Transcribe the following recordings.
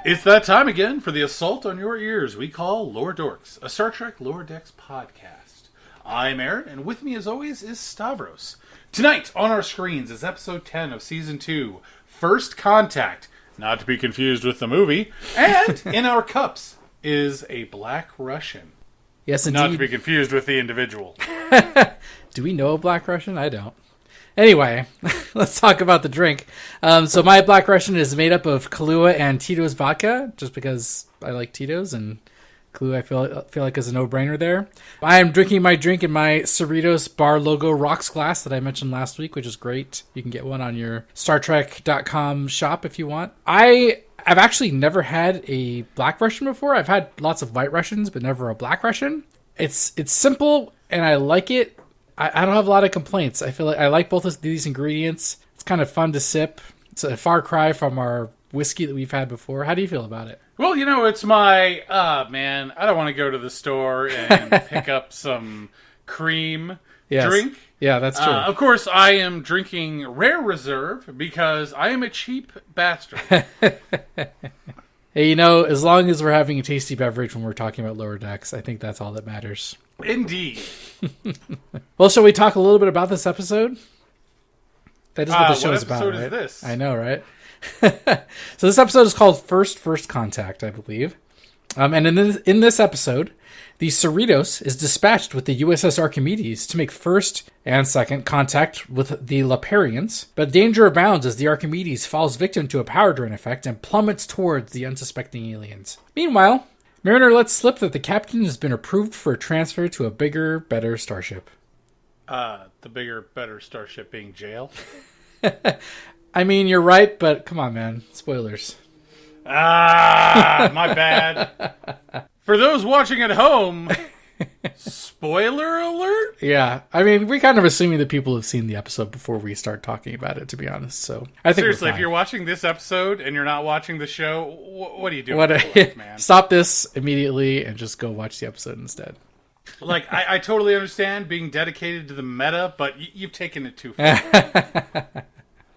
It's that time again for the assault on your ears we call Lower Dorks, a Star Trek Lower Decks podcast. I'm Aaron, and with me as always is Stavros. Tonight on our screens is episode 10 of season 2, First Contact, not to be confused with the movie, and in our cups is a Black Russian. Yes, indeed. Not to be confused with the individual. Do we know a Black Russian? I don't. Anyway, let's talk about the drink. So my Black Russian is made up of Kahlua and Tito's vodka, just because I like Tito's, and Kahlua I feel like is a no-brainer there. I am drinking my drink in my Cerritos Bar Logo Rocks glass that I mentioned last week, which is great. You can get one on your StarTrek.com shop if you want. I've actually never had a Black Russian before. I've had lots of White Russians, but never a Black Russian. It's simple, and I like it. I don't have a lot of complaints. I feel like I like both of these ingredients. It's kind of fun to sip. It's a far cry from our whiskey that we've had before. How do you feel about it? Well, you know, it's my, man, I don't want to go to the store and pick up some cream drink. Yeah, that's true. Of course, I am drinking Rare Reserve because I am a cheap bastard. Hey, you know, as long as we're having a tasty beverage when we're talking about Lower Decks, I think that's all that matters. Indeed. Well, shall we talk a little bit about this episode? That is what the show is about, right? What episode is this? I know, right? So this episode is called First Contact, I believe. And in this episode, the Cerritos is dispatched with the USS Archimedes to make first and second contact with the Laparians, but danger abounds as the Archimedes falls victim to a power drain effect and plummets towards the unsuspecting aliens. Meanwhile, Mariner lets slip that the captain has been approved for a transfer to a bigger, better starship. The bigger, better starship being jail? I mean, you're right, but come on, man. Spoilers. My bad. For those watching at home, spoiler alert? Yeah, I mean, we're kind of assuming that people have seen the episode before we start talking about it, to be honest. So I think seriously, if you're watching this episode and you're not watching the show, what are you doing? Man? Stop this immediately and just go watch the episode instead. Like, I totally understand being dedicated to the meta, but you've taken it too far.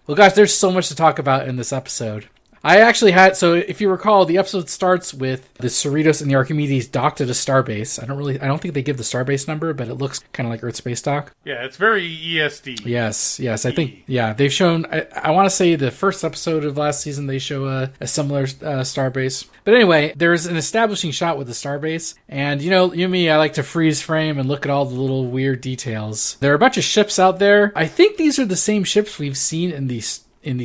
Well, guys, there's so much to talk about in this episode. I actually had, so if you recall, the episode starts with the Cerritos and the Archimedes docked at a starbase. I don't think they give the starbase number, but it looks kind of like Earth space dock. Yeah, it's very ESD. Yes, I think, yeah, they've shown, I want to say the first episode of last season, they show a similar starbase. But anyway, there's an establishing shot with the starbase, and you and me, I like to freeze frame and look at all the little weird details. There are a bunch of ships out there. I think these are the same ships we've seen in the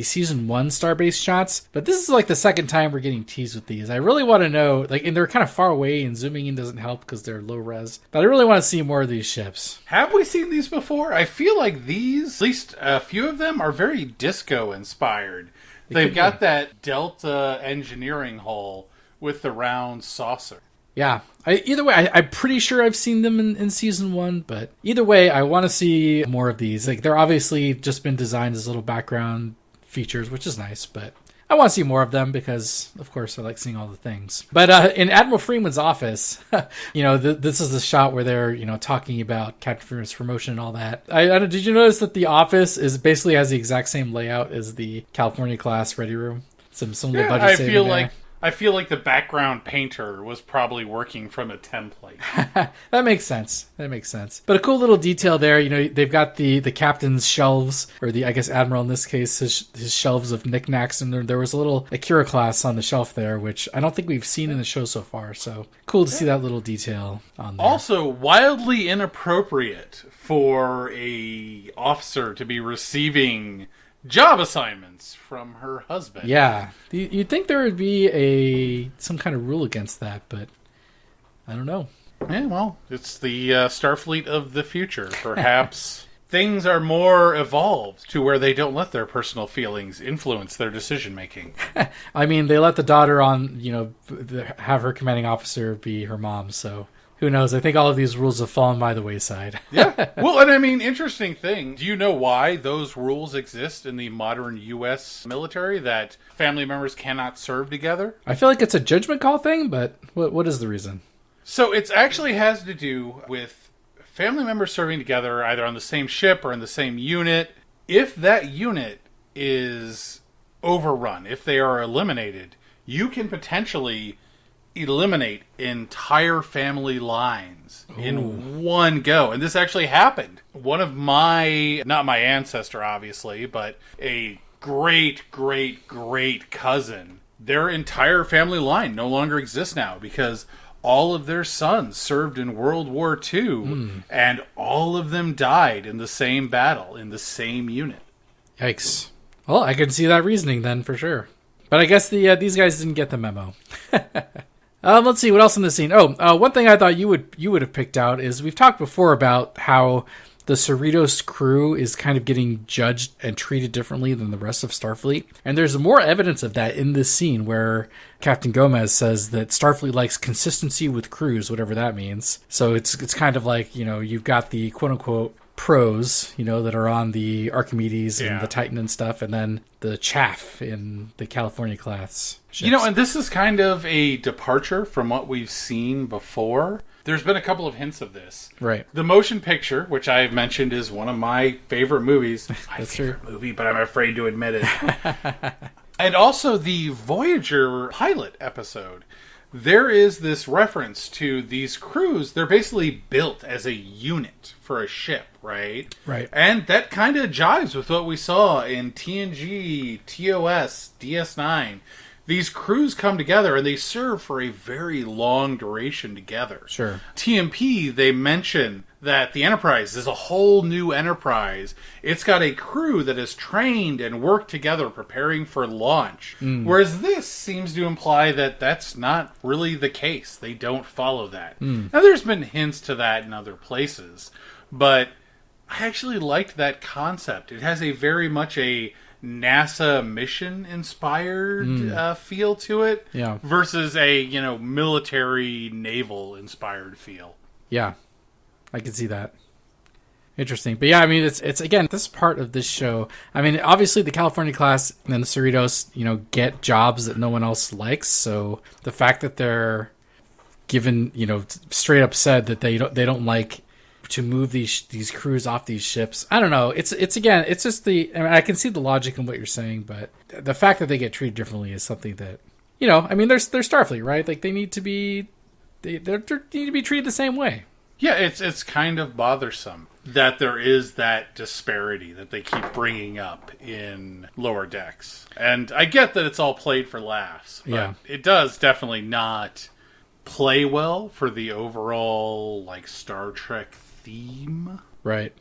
season 1 starbase shots, but this is like the second time we're getting teased with these. I really want to know, like, and they're kind of far away and zooming in doesn't help because they're low res, but I really want to see more of these ships. Have we seen these before? I feel like these, at least a few of them, are very disco inspired. They've got that Delta engineering hull with the round saucer. Yeah. Either way, I'm pretty sure I've seen them in season 1, but either way, I want to see more of these. Like, they're obviously just been designed as little background features, which is nice, but I want to see more of them because, of course, I like seeing all the things. But in Admiral Freeman's office, this is the shot where they're, talking about Captain Freeman's promotion and all that. Did you notice that the office basically has the exact same layout as the California class ready room? Some little budget saving there. I feel like the background painter was probably working from a template. That makes sense. But a cool little detail there, they've got the captain's shelves, or I guess Admiral in this case, his shelves of knickknacks, and there was a little Akira class on the shelf there, which I don't think we've seen in the show so far, so cool to see that little detail on there. Also, wildly inappropriate for a officer to be receiving job assignments from her husband. Yeah. You'd think there would be some kind of rule against that, but I don't know. Yeah, well, it's the Starfleet of the future. Perhaps things are more evolved to where they don't let their personal feelings influence their decision-making. I mean, they let the daughter on, have her commanding officer be her mom, so who knows? I think all of these rules have fallen by the wayside. Yeah. Well, and I mean, interesting thing. Do you know why those rules exist in the modern U.S. military, that family members cannot serve together? I feel like it's a judgment call thing, but what is the reason? So it actually has to do with family members serving together either on the same ship or in the same unit. If that unit is overrun, if they are eliminated, you can potentially eliminate entire family lines in one go. And this actually happened. One of not my ancestor, obviously, but a great, great, great cousin, their entire family line no longer exists now because all of their sons served in World War II, and all of them died in the same battle, in the same unit. Yikes. Well, I can see that reasoning then, for sure. But I guess these guys didn't get the memo. Let's see, what else in the scene? One thing I thought you would have picked out is we've talked before about how the Cerritos crew is kind of getting judged and treated differently than the rest of Starfleet. And there's more evidence of that in this scene where Captain Gomez says that Starfleet likes consistency with crews, whatever that means. So it's kind of like, you've got the quote-unquote pros, that are on the Archimedes and the Titan and stuff, and then the chaff in the California class ships. And this is kind of a departure from what we've seen before. There's been a couple of hints of this. Right. The motion picture, which I have mentioned is one of my favorite movies. That's favorite movie, but I'm afraid to admit it. And also the Voyager pilot episode. There is this reference to these crews. They're basically built as a unit for a ship, right? Right. And that kind of jives with what we saw in TNG, TOS, DS9. These crews come together and they serve for a very long duration together. Sure. TMP, they mention that the Enterprise is a whole new Enterprise. It's got a crew that is trained and worked together preparing for launch. Whereas this seems to imply that that's not really the case. They don't follow that. Now, there's been hints to that in other places, but I actually liked that concept. It has a very much a NASA mission inspired feel to it, versus a military naval inspired feel. Yeah, I can see that. Interesting, but yeah, I mean, it's again, this part of this show. I mean, obviously the California class and the Cerritos, get jobs that no one else likes. So the fact that they're given, straight up said that they don't like to move these crews off these ships. I don't know. It's just I can see the logic in what you're saying, but the fact that they get treated differently is something that, they're Starfleet, right? Like they need to be treated the same way. Yeah, it's kind of bothersome that there is that disparity that they keep bringing up in Lower Decks. And I get that it's all played for laughs, but it does definitely not play well for the overall Star Trek theme. Right.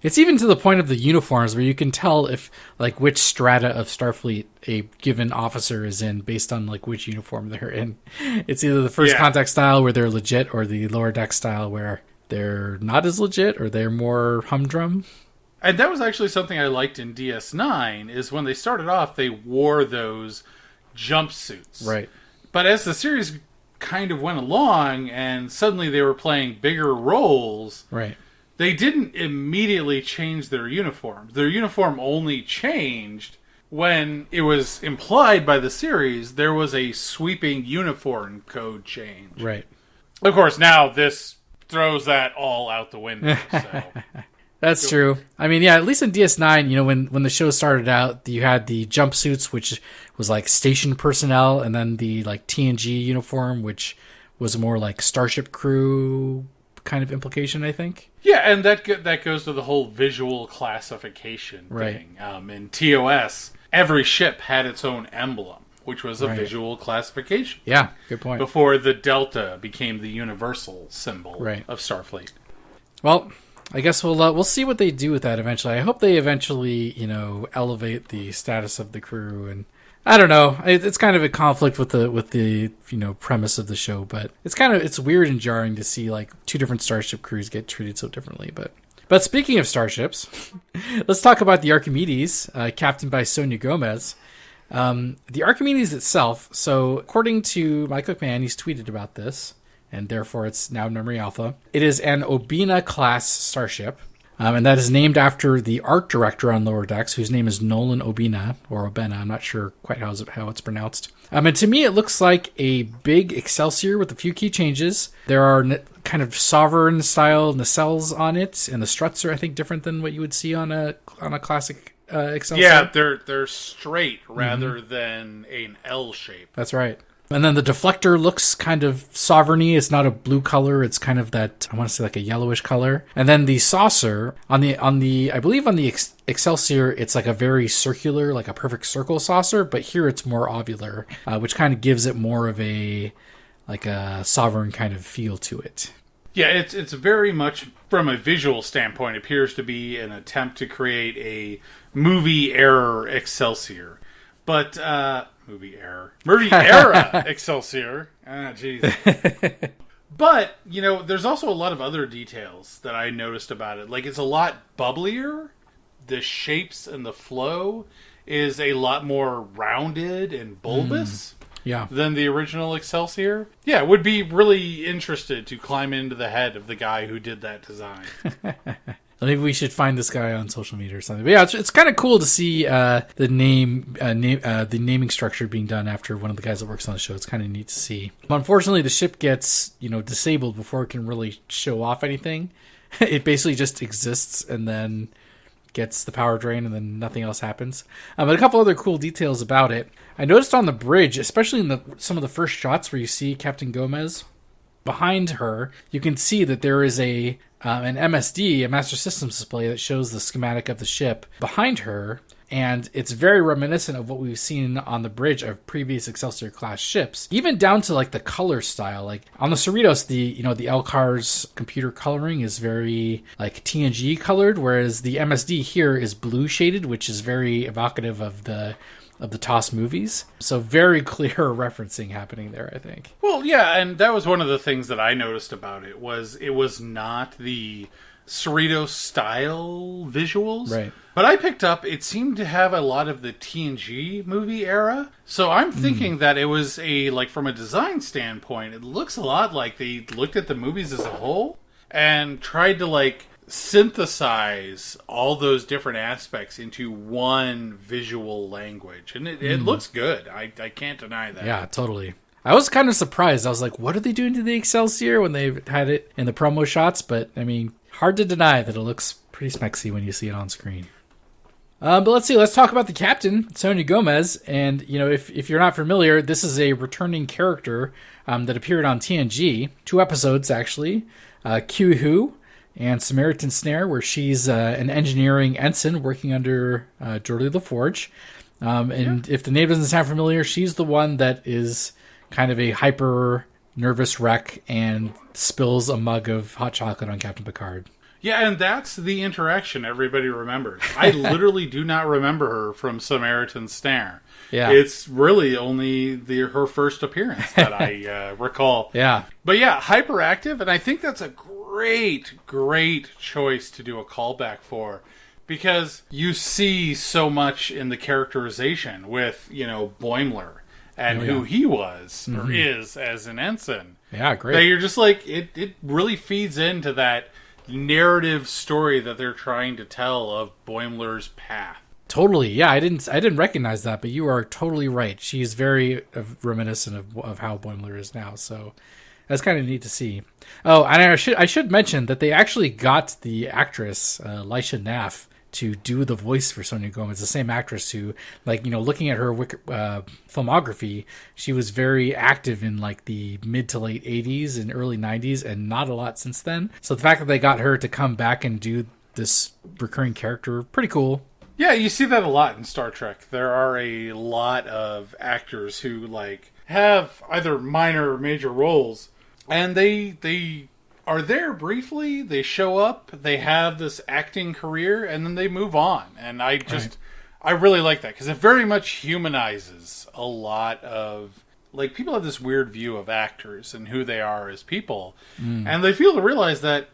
It's even to the point of the uniforms where you can tell if which strata of Starfleet a given officer is in based on which uniform they're in. It's either the first contact style where they're legit or the lower deck style where they're not as legit or they're more humdrum. And that was actually something I liked in DS9 is when they started off they wore those jumpsuits. Right. But as the series kind of went along and suddenly they were playing bigger roles, right, they didn't immediately change their uniform. Their uniform only changed when it was implied by the series there was a sweeping uniform code change. Right. Of course, now this throws that all out the window. So. That's true. I mean, yeah, at least in DS9, when the show started out, you had the jumpsuits, which was station personnel, and then the TNG uniform, which was more Starship crew kind of implication, I think. Yeah, and that goes to the whole visual classification thing. In TOS, every ship had its own emblem, which was a visual classification. Yeah, good point. Before the Delta became the universal symbol of Starfleet. Well, I guess we'll see what they do with that eventually. I hope they eventually, elevate the status of the crew, and I don't know. It's kind of a conflict with the premise of the show, but it's weird and jarring to see two different starship crews get treated so differently. But speaking of starships, let's talk about the Archimedes, captained by Sonya Gomez. The Archimedes itself. So according to Mike McMahon, he's tweeted about this, and therefore it's now Memory Alpha. It is an Obina class starship. And that is named after the art director on Lower Decks, whose name is Nolan Obina, or Obena. I'm not sure quite how it's pronounced. And to me, it looks like a big Excelsior with a few key changes. There are kind of sovereign-style nacelles on it, and the struts are, I think, different than what you would see on a classic Excelsior. Yeah, they're straight rather than an L shape. That's right. And then the deflector looks kind of sovereign-y. It's not a blue color. It's kind of that, I want to say like a yellowish color. And then the saucer I believe on the Excelsior, it's like a very circular, like a perfect circle saucer. But here it's more ovular, which kind of gives it more of a sovereign kind of feel to it. Yeah, it's very much, from a visual standpoint, appears to be an attempt to create a movie era Excelsior. But, movie era Excelsior. Ah, jeez. But, there's also a lot of other details that I noticed about it. Like, it's a lot bubblier. The shapes and the flow is a lot more rounded and bulbous. Yeah. Than the original Excelsior. Yeah, would be really interested to climb into the head of the guy who did that design. Maybe we should find this guy on social media or something. But yeah, it's kind of cool to see the naming structure being done after one of the guys that works on the show. It's kind of neat to see. But unfortunately, the ship gets disabled before it can really show off anything. It basically just exists and then gets the power drain and then nothing else happens. But a couple other cool details about it. I noticed on the bridge, especially in some of the first shots where you see Captain Gomez, behind her, you can see that there is an MSD, a Master Systems display, that shows the schematic of the ship behind her, and it's very reminiscent of what we've seen on the bridge of previous Excelsior class ships, even down to like the color style. Like on the Cerritos, the LCAR's computer coloring is very like TNG colored, whereas the MSD here is blue shaded, which is very evocative of the TOS movies. So very clear referencing happening there, I think. Well, yeah, and that was one of the things that I noticed about it was not the Cerritos style visuals. Right. But I picked up, it seemed to have a lot of the TNG movie era. So I'm thinking that it was from a design standpoint, it looks a lot like they looked at the movies as a whole and tried to synthesize all those different aspects into one visual language. And it looks good. I can't deny that. Yeah, totally. I was kind of surprised. I was like, what are they doing to the Excelsior when they had it in the promo shots? But, I mean, hard to deny that it looks pretty smexy when you see it on screen. But let's see. Let's talk about the captain, Sonya Gomez. And, if you're not familiar, this is a returning character that appeared on TNG. 2 episodes, actually. Q Who and Samaritan Snare, where she's an engineering ensign working under Geordi LaForge. If the name doesn't sound familiar, she's the one that is kind of a hyper nervous wreck and spills a mug of hot chocolate on Captain Picard. Yeah, and that's the interaction everybody remembers. I literally do not remember her from Samaritan Snare. Yeah. It's really only her first appearance that I recall. Yeah. But yeah, hyperactive, and I think that's a great choice to do a callback for, because you see so much in the characterization with, Boimler and who he was or is as an ensign. Yeah, great. That you're just like, it really feeds into that narrative story that they're trying to tell of Boimler's path. Totally. Yeah, I didn't recognize that, but you are totally right. She's very reminiscent of how Boimler is now, so that's kind of neat to see. Oh, and I should mention that they actually got the actress, Lisha Naff, to do the voice for Sonya Gomez, the same actress who, looking at her filmography, she was very active in the mid to late 80s and early 90s, and not a lot since then. So the fact that they got her to come back and do this recurring character, pretty cool. Yeah, you see that a lot in Star Trek. There are a lot of actors who have either minor or major roles, and they are there briefly, they show up, they have this acting career, and then they move on. And I really like that, because it very much humanizes a lot of, people have this weird view of actors and who they are as people, and they feel to realize that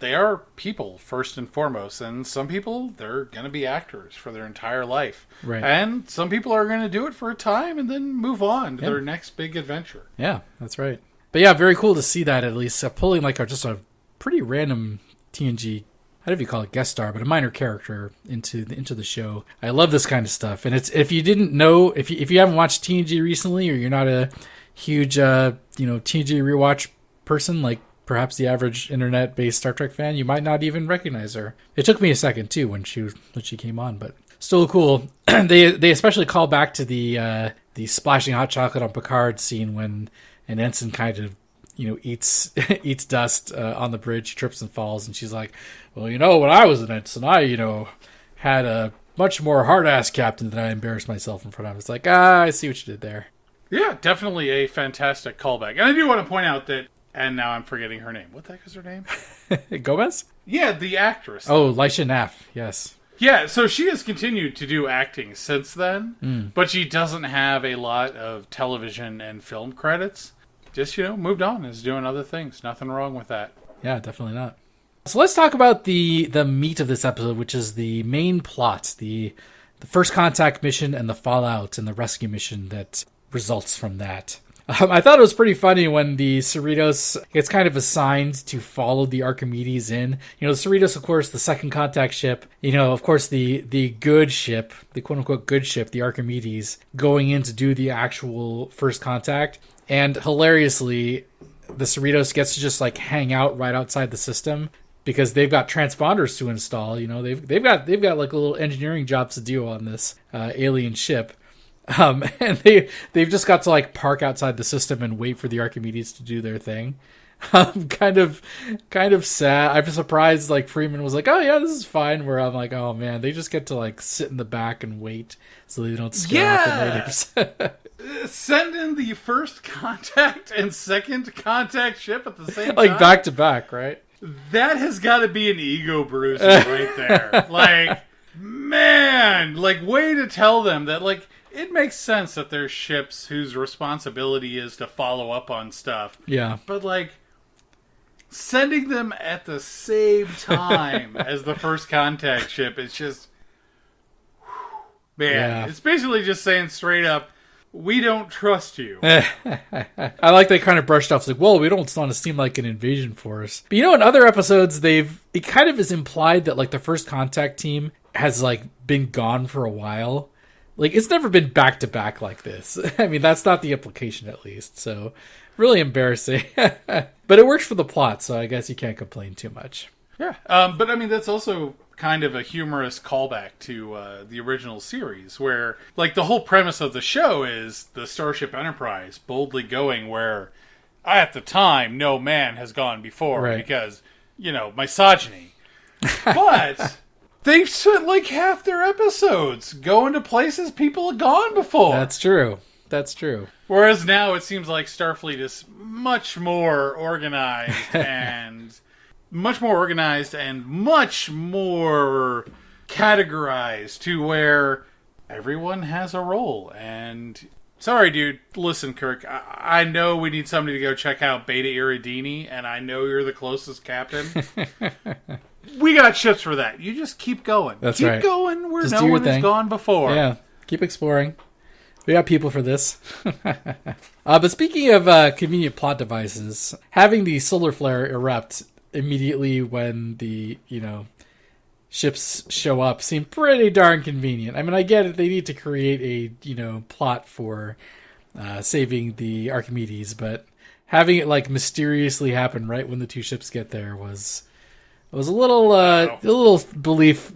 they are people first and foremost, and some people, they're going to be actors for their entire life. Right. And some people are going to do it for a time and then move on to their next big adventure. Yeah, that's right. But yeah, very cool to see that, at least pulling just a pretty random TNG, I don't know if you call it guest star, but a minor character into the show. I love this kind of stuff, and it's, if you didn't know, if you haven't watched TNG recently, or you're not a huge TNG rewatch person, like perhaps the average internet-based Star Trek fan, you might not even recognize her. It took me a second too when she came on, but still cool. They especially call back to the splashing hot chocolate on Picard scene when an ensign kind of eats dust on the bridge, trips and falls, and she's like, well, when I was an ensign, I had a much more hard-ass captain that I embarrassed myself in front of. It's like, I see what you did there. Yeah, definitely a fantastic callback. And I do want to point out that, and now I'm forgetting her name. What the heck is her name? Gomez? Yeah, the actress. Oh, Lisha Naff, yes. Yeah, so she has continued to do acting since then, but she doesn't have a lot of television and film credits. Just, moved on, is doing other things. Nothing wrong with that. Yeah, definitely not. So let's talk about the meat of this episode, which is the main plot, the first contact mission and the fallout and the rescue mission that results from that. I thought it was pretty funny when the Cerritos gets kind of assigned to follow the Archimedes in. The Cerritos, of course, the second contact ship. Of course, the good ship, the quote-unquote good ship, the Archimedes, going in to do the actual first contact. And hilariously, the Cerritos gets to just hang out right outside the system because they've got transponders to install. They've got like little engineering jobs to do on this alien ship. And they've just got to park outside the system and wait for the Archimedes to do their thing. Kind of sad. I'm surprised Freeman was like, oh yeah, this is fine. Where I'm like, oh man, they just get to sit in the back and wait so they don't scare off the natives. Send in the first contact and second contact ship at the same time. Back to back, right? That has got to be an ego bruiser right there. Man, way to tell them that it makes sense that there's ships whose responsibility is to follow up on stuff. Yeah. But, sending them at the same time as the first contact ship is just... Man, yeah. It's basically just saying straight up, we don't trust you. I like they kind of brushed off. It's well, we don't want to seem like an invasion force. But in other episodes, it kind of is implied that, the first contact team has, been gone for a while. It's never been back-to-back like this. I mean, that's not the implication, at least. So, really embarrassing. But it works for the plot, so I guess you can't complain too much. Yeah. But, I mean, that's also kind of a humorous callback to the original series, where, the whole premise of the show is the Starship Enterprise boldly going where, at the time, no man has gone before. Right. Because, misogyny. But... They've spent half their episodes going to places people have gone before. That's true. Whereas now it seems like Starfleet is much more organized and much more categorized to where everyone has a role. And sorry, dude. Listen, Kirk. I know we need somebody to go check out Beta Iridini, and I know you're the closest captain. We got ships for that. You just keep going. That's right. Keep going where no one has gone before. Yeah, keep exploring. We got people for this. But speaking of convenient plot devices, having the solar flare erupt immediately when the, ships show up seemed pretty darn convenient. I mean, I get it. They need to create a, plot for saving the Archimedes, but having it, mysteriously happen right when the two ships get there was a little belief,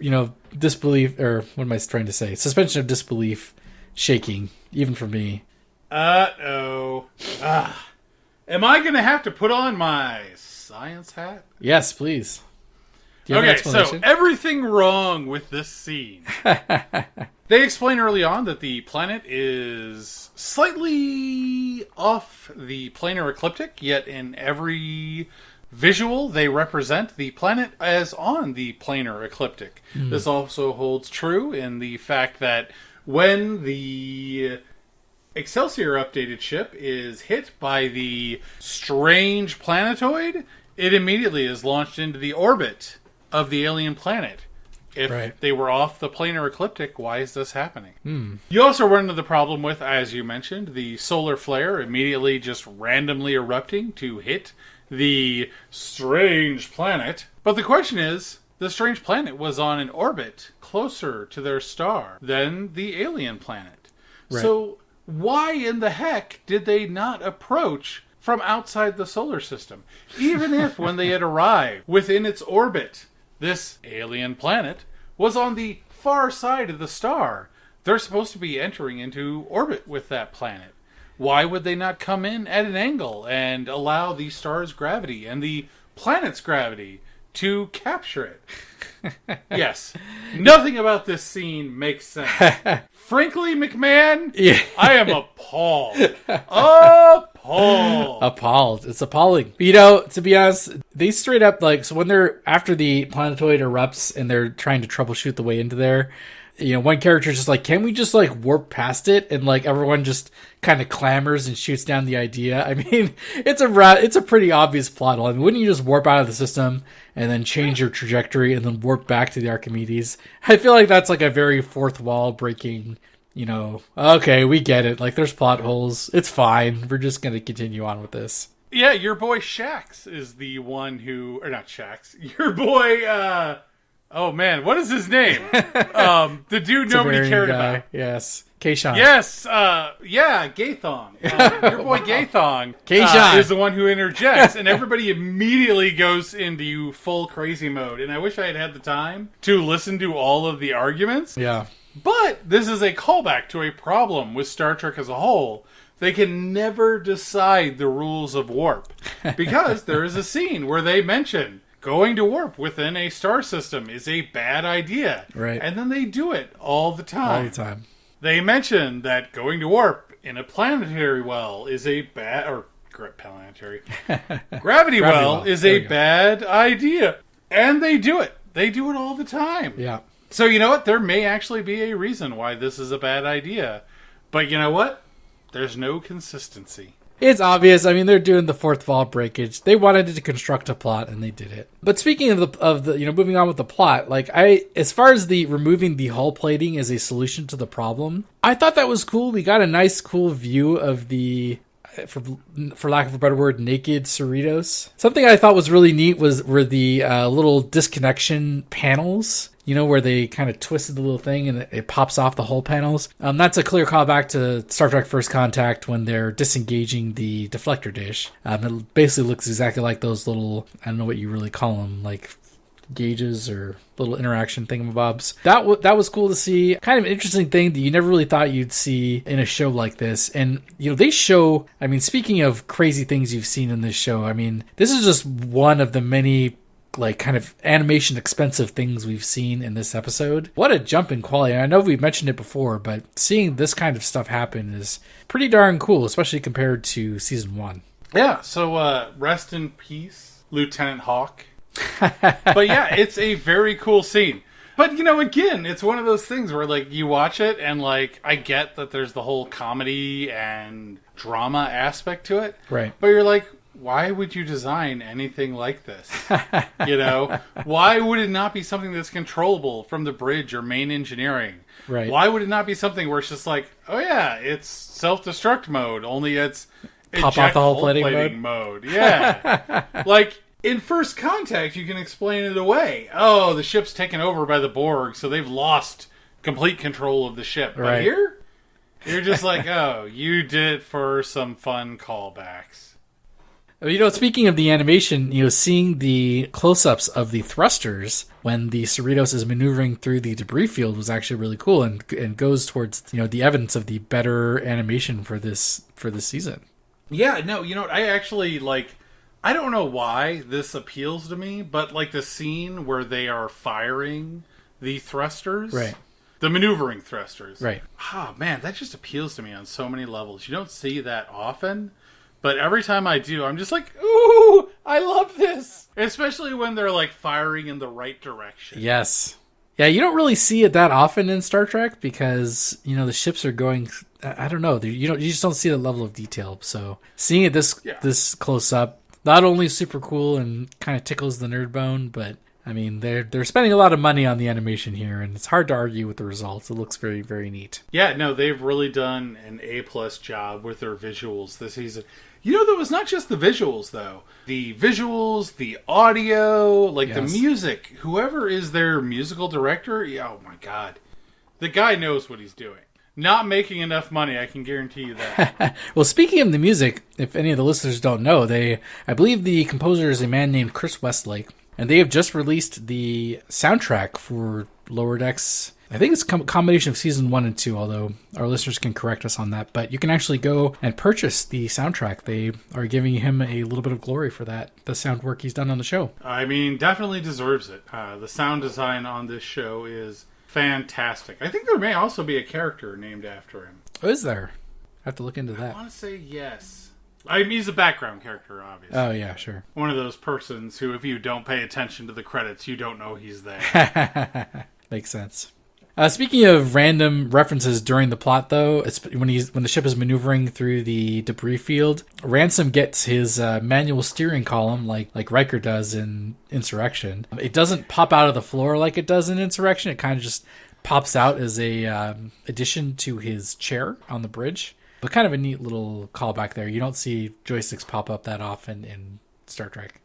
disbelief, or what am I trying to say? Suspension of disbelief shaking, even for me. Am I going to have to put on my science hat? Yes, please. Okay, so everything wrong with this scene. They explain early on that the planet is slightly off the planar ecliptic, yet in every visual, they represent the planet as on the planar ecliptic. This also holds true in the fact that when the Excelsior updated ship is hit by the strange planetoid, it immediately is launched into the orbit of the alien planet. If they were off the planar ecliptic, why is this happening? You also run into the problem with, as you mentioned, the solar flare immediately just randomly erupting to hit the strange planet. But the question is, the strange planet was on an orbit closer to their star than the alien planet. Right. So why in the heck did they not approach from outside the solar system? Even if when they had arrived within its orbit, this alien planet was on the far side of the star. They're supposed to be entering into orbit with that planet. Why would they not come in at an angle and allow the star's gravity and the planet's gravity to capture it? Yes. Nothing about this scene makes sense. Frankly, McMahon, Yeah. I am appalled. Appalled. Appalled. It's appalling. You know, to be honest, they straight up, like, so when they're, after the planetoid erupts and they're trying to troubleshoot the way into there, you know, one character's just like, can we just, like, warp past it? And, like, everyone just kind of clamors and shoots down the idea. I mean, it's a pretty obvious plot hole. I mean, wouldn't you just warp out of the system and then change your trajectory and then warp back to the Archimedes? I feel like that's, like, a very fourth wall breaking, you know, okay, we get it. Like, there's plot holes. It's fine. We're just going to continue on with this. Yeah, your boy Shax is the one who... Or not Shax. Your boy, oh, man, what is his name? The dude nobody cared about. Yes. Kayshawn. Yes, yeah, Gathong. Your boy Gathong Kayshawn is the one who interjects, and everybody immediately goes into full crazy mode. And I wish I had had the time to listen to all of the arguments. Yeah. But this is a callback to a problem with Star Trek as a whole. They can never decide the rules of warp. Because there is a scene where they mention going to warp within a star system is a bad idea. Right. And then they do it all the time. All the time. They mention that going to warp in a planetary well is a bad... Or planetary. Gravity well is a bad idea. And they do it. They do it all the time. Yeah. So you know what? There may actually be a reason why this is a bad idea. But you know what? There's no consistency. It's obvious. I mean, they're doing the fourth wall breakage. They wanted to construct a plot, and they did it. But speaking of the you know, moving on with the plot, like, as far as the removing the hull plating as a solution to the problem, I thought that was cool. We got a nice, cool view of the, for lack of a better word, naked Cerritos. Something I thought was really neat were the little disconnection panels. You know, where they kind of twisted the little thing and it pops off the hull panels. That's a clear callback to Star Trek First Contact when they're disengaging the deflector dish. It basically looks exactly like those little, I don't know what you really call them, like gauges or little interaction thingamabobs. That was cool to see. Kind of an interesting thing that you never really thought you'd see in a show like this. And, you know, they show, I mean, speaking of crazy things you've seen in this show, I mean, this is just one of the many, like, kind of animation expensive things we've seen in this episode. What a jump in quality. And I know we've mentioned it before, but seeing this kind of stuff happen is pretty darn cool, especially compared to season 1. Yeah, so rest in peace, Lieutenant Hawk. But yeah, it's a very cool scene. But, you know, again, it's one of those things where, like, you watch it and, like, I get that there's the whole comedy and drama aspect to it. Right. But you're like, why would you design anything like this? You know, why would it not be something that's controllable from the bridge or main engineering? Right. Why would it not be something where it's just like, oh yeah, it's self-destruct mode, only it's pop off the whole plating mode. Yeah. Like, in First Contact, you can explain it away. Oh, the ship's taken over by the Borg, so they've lost complete control of the ship. But right. Here, you're just like, oh, you did it for some fun callbacks. You know, speaking of the animation, you know, seeing the close-ups of the thrusters when the Cerritos is maneuvering through the debris field was actually really cool and goes towards, you know, the evidence of the better animation for this season. Yeah, no, you know what, I actually, like, I don't know why this appeals to me, but, like, the scene where they are firing the thrusters. Right. The maneuvering thrusters. Right. Ah, man, that just appeals to me on so many levels. You don't see that often. But every time I do, I'm just like, ooh, I love this. Especially when they're, like, firing in the right direction. Yes. Yeah, you don't really see it that often in Star Trek because, you know, the ships are going, I don't know, you just don't see the level of detail. So seeing it this close up, not only super cool and kind of tickles the nerd bone, but, I mean, they're spending a lot of money on the animation here, and it's hard to argue with the results. It looks very, very neat. Yeah, no, they've really done an A-plus job with their visuals this season. You know, that was not just the visuals, though. The visuals, the audio, like the music. Whoever is their musical director, oh my god. The guy knows what he's doing. Not making enough money, I can guarantee you that. Well, speaking of the music, if any of the listeners don't know, I believe the composer is a man named Chris Westlake. And they have just released the soundtrack for Lower Decks. I think it's a combination of season 1 and 2, although our listeners can correct us on that. But you can actually go and purchase the soundtrack. They are giving him a little bit of glory for that, the sound work he's done on the show. I mean, definitely deserves it. The sound design on this show is fantastic. I think there may also be a character named after him. Oh, is there? I have to look into that. I want to say yes. I mean, he's a background character, obviously. Oh, yeah, sure. One of those persons who, if you don't pay attention to the credits, you don't know he's there. Makes sense. Speaking of random references during the plot, though, it's when the ship is maneuvering through the debris field, Ransom gets his manual steering column like Riker does in Insurrection. It doesn't pop out of the floor like it does in Insurrection. It kind of just pops out as a addition to his chair on the bridge. But kind of a neat little callback there. You don't see joysticks pop up that often in Star Trek.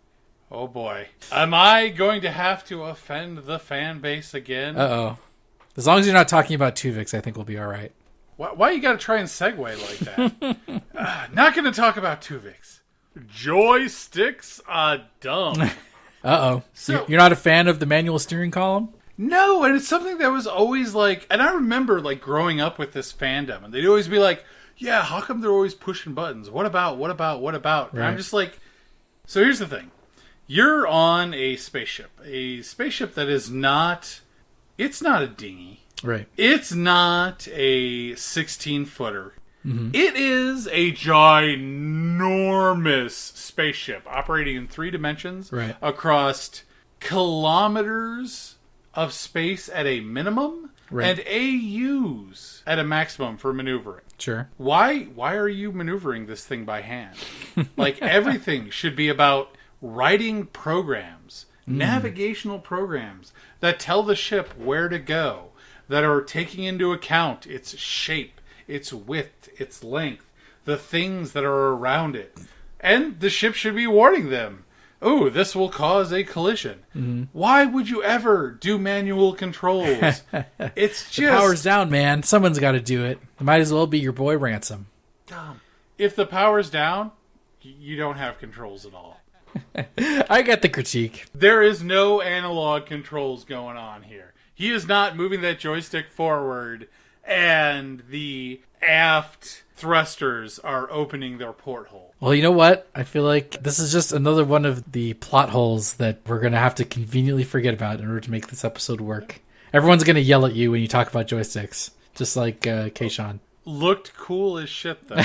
Oh boy. Am I going to have to offend the fan base again? Uh-oh. As long as you're not talking about Tuvix, I think we'll be all right. Why you got to try and segue like that? Not going to talk about Tuvix. Joysticks are dumb. Uh-oh. So, you're not a fan of the manual steering column? No, and it's something that was always like... And I remember like growing up with this fandom, and they'd always be like, yeah, how come they're always pushing buttons? What about? Right. And I'm just like... So here's the thing. You're on a spaceship. A spaceship that is not... It's not a dinghy. Right. It's not a 16-footer. Mm-hmm. It is a ginormous spaceship operating in 3 dimensions across kilometers of space at a minimum and AUs at a maximum for maneuvering. Sure. Why are you maneuvering this thing by hand? Like, everything should be about writing programs, navigational programs that tell the ship where to go, that are taking into account its shape, its width, its length, the things that are around it. And the ship should be warning them, oh, this will cause a collision. Mm-hmm. Why would you ever do manual controls? It's just... The power's down, man. Someone's got to do it. It might as well be your boy Ransom. Dumb. If the power's down, you don't have controls at all. I get the critique. There is no analog controls going on here. He is not moving that joystick forward, and the aft thrusters are opening their porthole. Well, you know what? I feel like this is just another one of the plot holes that we're going to have to conveniently forget about in order to make this episode work. Everyone's going to yell at you when you talk about joysticks, just like Kayshawn. Looked cool as shit, though.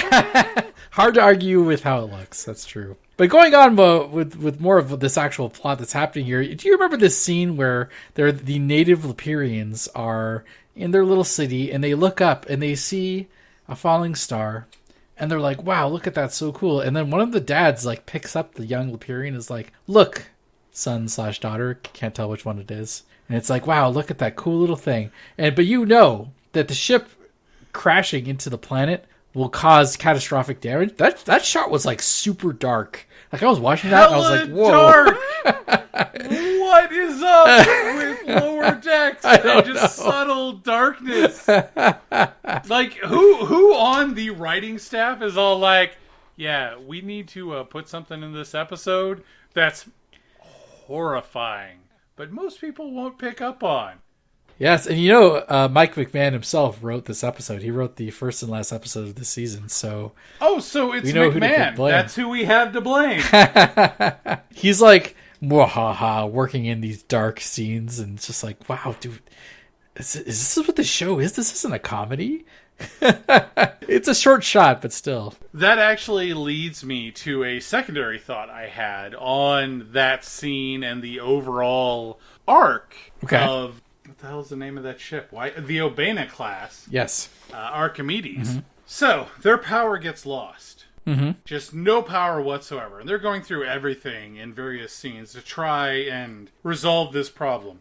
Hard to argue with how it looks. That's true. But going on with more of this actual plot that's happening here, do you remember this scene where the native Leperians are in their little city and they look up and they see a falling star and they're like, wow, look at that, so cool. And then one of the dads like picks up the young Leperian and is like, look, son/daughter, can't tell which one it is. And it's like, wow, look at that cool little thing. But you know that the ship crashing into the planet will cause catastrophic damage. That shot was like super dark. Like I was watching that and I was like, whoa. Dark. What is up with Lower Decks and just subtle darkness? Like who on the writing staff is all like, yeah, we need to put something in this episode that's horrifying, but most people won't pick up on. Yes, and you know, Mike McMahon himself wrote this episode. He wrote the first and last episode of this season, so... Oh, so it's McMahon. That's who we have to blame. He's like, mwahaha, working in these dark scenes, and it's just like, wow, dude, is this what the show is? This isn't a comedy? It's a short shot, but still. That actually leads me to a secondary thought I had on that scene and the overall arc of... What the hell is the name of that ship? Why the Obana class? Yes, Archimedes. Mm-hmm. So their power gets lost. Mm-hmm. Just no power whatsoever, and they're going through everything in various scenes to try and resolve this problem.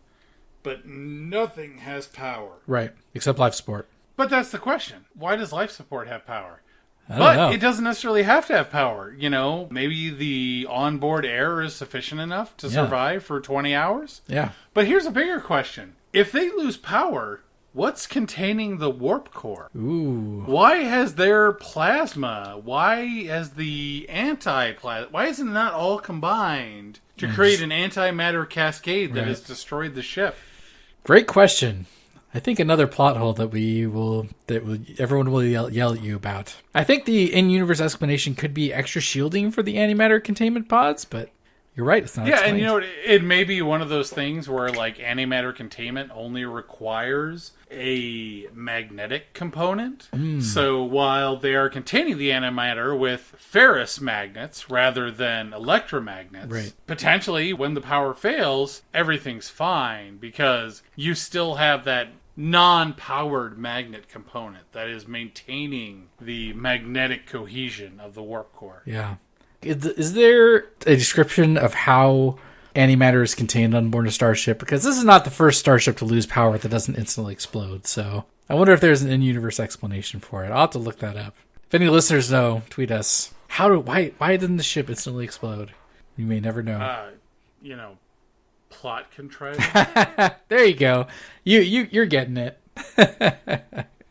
But nothing has power, right? Except life support. But that's the question: why does life support have power? I don't know. It doesn't necessarily have to have power. You know, maybe the onboard air is sufficient enough to survive for 20 hours. Yeah. But here's a bigger question. If they lose power, what's containing the warp core? Ooh. Why has their plasma? Why has the anti-plasma? Why isn't it not all combined to create an antimatter cascade that has destroyed the ship? Great question. I think another plot hole that everyone will yell at you about. I think the in-universe explanation could be extra shielding for the antimatter containment pods, but you're right, it's not explained. And it may be one of those things where like antimatter containment only requires a magnetic component. So while they are containing the antimatter with ferrous magnets rather than electromagnets, potentially when the power fails, everything's fine because you still have that non-powered magnet component that is maintaining the magnetic cohesion of the warp core. Yeah. Is there a description of how antimatter is contained on board a starship? Because this is not the first starship to lose power that doesn't instantly explode. So I wonder if there's an in-universe explanation for it. I'll have to look that up. If any listeners know, tweet us. Why didn't the ship instantly explode? You may never know. Plot contrivance. There you go. You're getting it.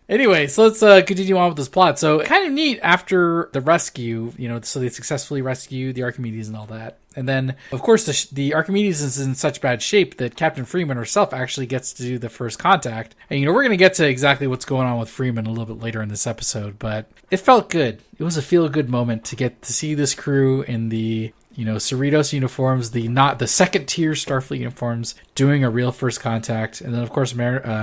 Anyway, so let's continue on with this plot. So kind of neat after the rescue, so they successfully rescue the Archimedes and all that. And then, of course, the Archimedes is in such bad shape that Captain Freeman herself actually gets to do the first contact. And, we're going to get to exactly what's going on with Freeman a little bit later in this episode, but it felt good. It was a feel-good moment to get to see this crew in the Cerritos uniforms, the second tier Starfleet uniforms, doing a real first contact. And then, of course, Mariner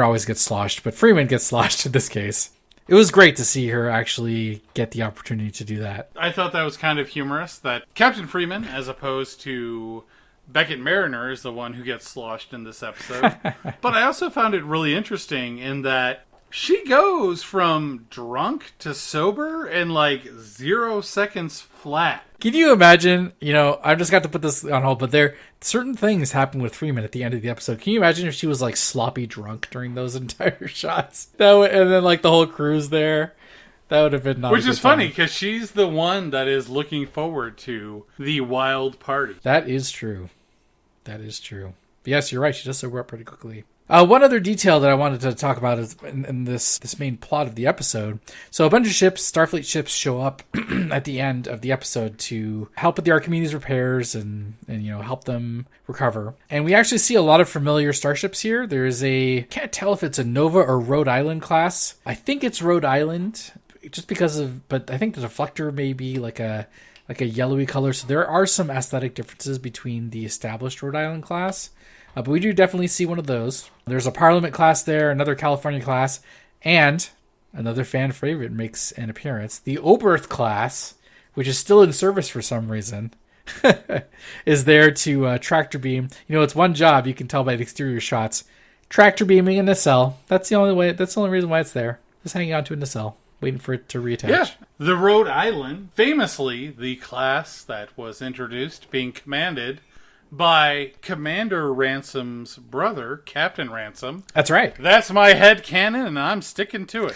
always gets sloshed, but Freeman gets sloshed in this case. It was great to see her actually get the opportunity to do that. I thought that was kind of humorous that Captain Freeman, as opposed to Beckett Mariner, is the one who gets sloshed in this episode. But I also found it really interesting in that she goes from drunk to sober in like 0 seconds flat. Can you imagine, I've just got to put this on hold, but certain things happen with Freeman at the end of the episode. Can you imagine if she was like sloppy drunk during those entire shots? And then like the whole crew's there? That would have been not. Which is funny because she's the one that is looking forward to the wild party. That is true. But yes, you're right. She does sober up pretty quickly. One other detail that I wanted to talk about is in this main plot of the episode. So a bunch of Starfleet ships show up at the end of the episode to help with the Archimedes repairs and help them recover. And we actually see a lot of familiar starships here. There is can't tell if it's a Nova or Rhode Island class. I think it's Rhode Island just but I think the deflector may be like a yellowy color. So there are some aesthetic differences between the established Rhode Island class. But we do definitely see one of those. There's a Parliament class there, another California class, and another fan favorite makes an appearance. The Oberth class, which is still in service for some reason, is there to tractor beam. It's one job, you can tell by the exterior shots. Tractor beaming a nacelle. That's the only reason why it's there. Just hanging on to a nacelle, waiting for it to reattach. Yeah, the Rhode Island, famously the class that was introduced, being commanded by Commander Ransom's brother, Captain Ransom. That's right. That's my headcanon, and I'm sticking to it.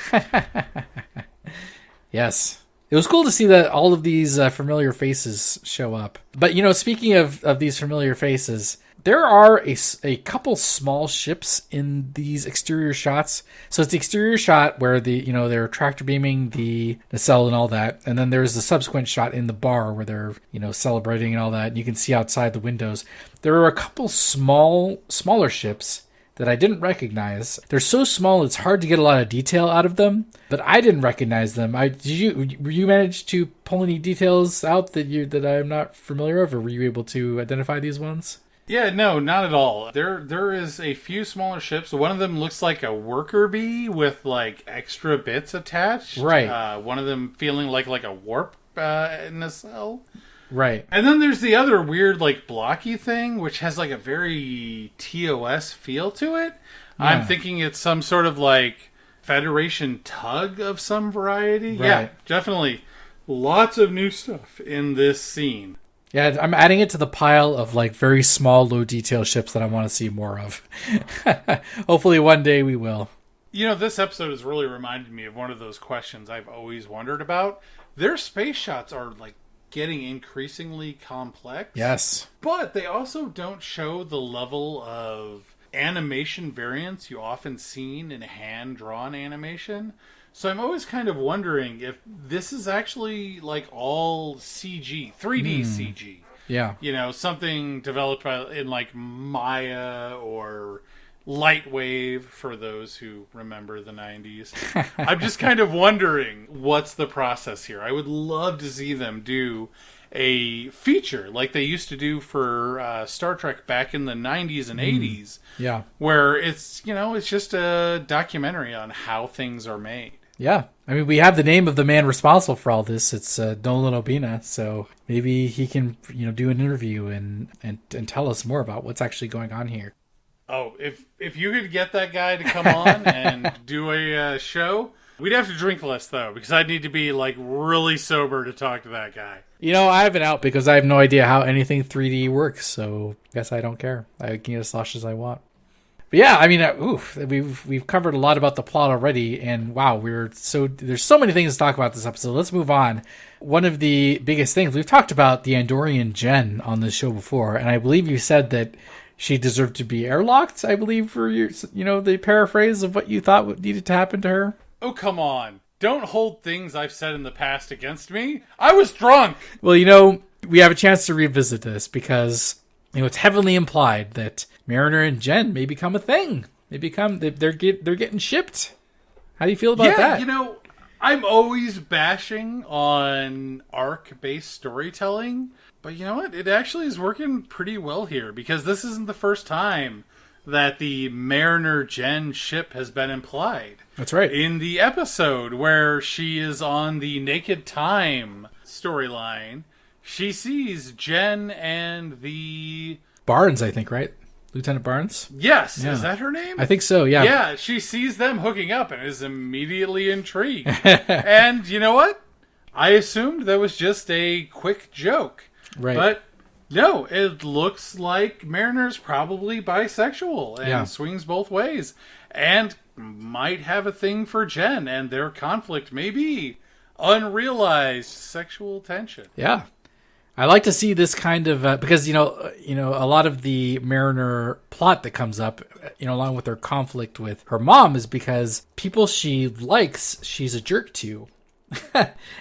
Yes. It was cool to see that all of these familiar faces show up. But, speaking of these familiar faces, there are a couple small ships in these exterior shots. So it's the exterior shot where they're tractor beaming the nacelle and all that. And then there's the subsequent shot in the bar where they're, celebrating and all that. And you can see outside the windows. There are a couple smaller ships that I didn't recognize. They're so small it's hard to get a lot of detail out of them. But I didn't recognize them. Were you manage to pull any details out that I'm not familiar of, or were you able to identify these ones? Yeah, no, not at all. There is a few smaller ships. One of them looks like a worker bee with like extra bits attached. Right. One of them feeling like a warp nacelle. Right. And then there's the other weird like blocky thing, which has like a very TOS feel to it. Yeah. I'm thinking it's some sort of like Federation tug of some variety. Right. Yeah, definitely. Lots of new stuff in this scene. Yeah, I'm adding it to the pile of like very small, low detail ships that I want to see more of. Hopefully one day we will. This episode has really reminded me of one of those questions I've always wondered about. Their space shots are like getting increasingly complex. Yes. But they also don't show the level of animation variance you often seen in hand-drawn animation. So I'm always kind of wondering if this is actually like all CG, 3D CG. Yeah. Something developed in like Maya or Lightwave, for those who remember the 90s. I'm just kind of wondering what's the process here. I would love to see them do a feature like they used to do for Star Trek back in the 90s and 80s. Yeah. Where it's just a documentary on how things are made. Yeah. I mean, we have the name of the man responsible for all this. It's Nolan Obina. So maybe he can, do an interview and tell us more about what's actually going on here. Oh, if you could get that guy to come on and do a show, we'd have to drink less, though, because I'd need to be, like, really sober to talk to that guy. I have it out because I have no idea how anything 3D works, so I guess I don't care. I can get as slosh as I want. But yeah, I mean, we've covered a lot about the plot already, and wow, there's so many things to talk about this episode. Let's move on. One of the biggest things, we've talked about the Andorian Jen on this show before, and I believe you said that she deserved to be airlocked, I believe, for your, the paraphrase of what you thought needed to happen to her. Oh, come on. Don't hold things I've said in the past against me. I was drunk. Well, we have a chance to revisit this because, it's heavily implied that Mariner and Jen may become a thing. They're getting shipped. How do you feel about that? I'm always bashing on arc-based storytelling, but you know what? It actually is working pretty well here, because this isn't the first time that the Mariner-Jen ship has been implied. That's right. In the episode where she is on the Naked Time storyline, she sees Jen and the... Barnes, I think, right? Lieutenant Barnes? Yes. Yeah. Is that her name? I think so, yeah. Yeah, she sees them hooking up and is immediately intrigued. And you know what? I assumed that was just a quick joke. Right. But no, it looks like Mariner's probably bisexual and swings both ways. And might have a thing for Jen, and their conflict may be unrealized sexual tension. Yeah. I like to see this kind of because a lot of the Mariner plot that comes up, along with her conflict with her mom, is because people she likes, she's a jerk to,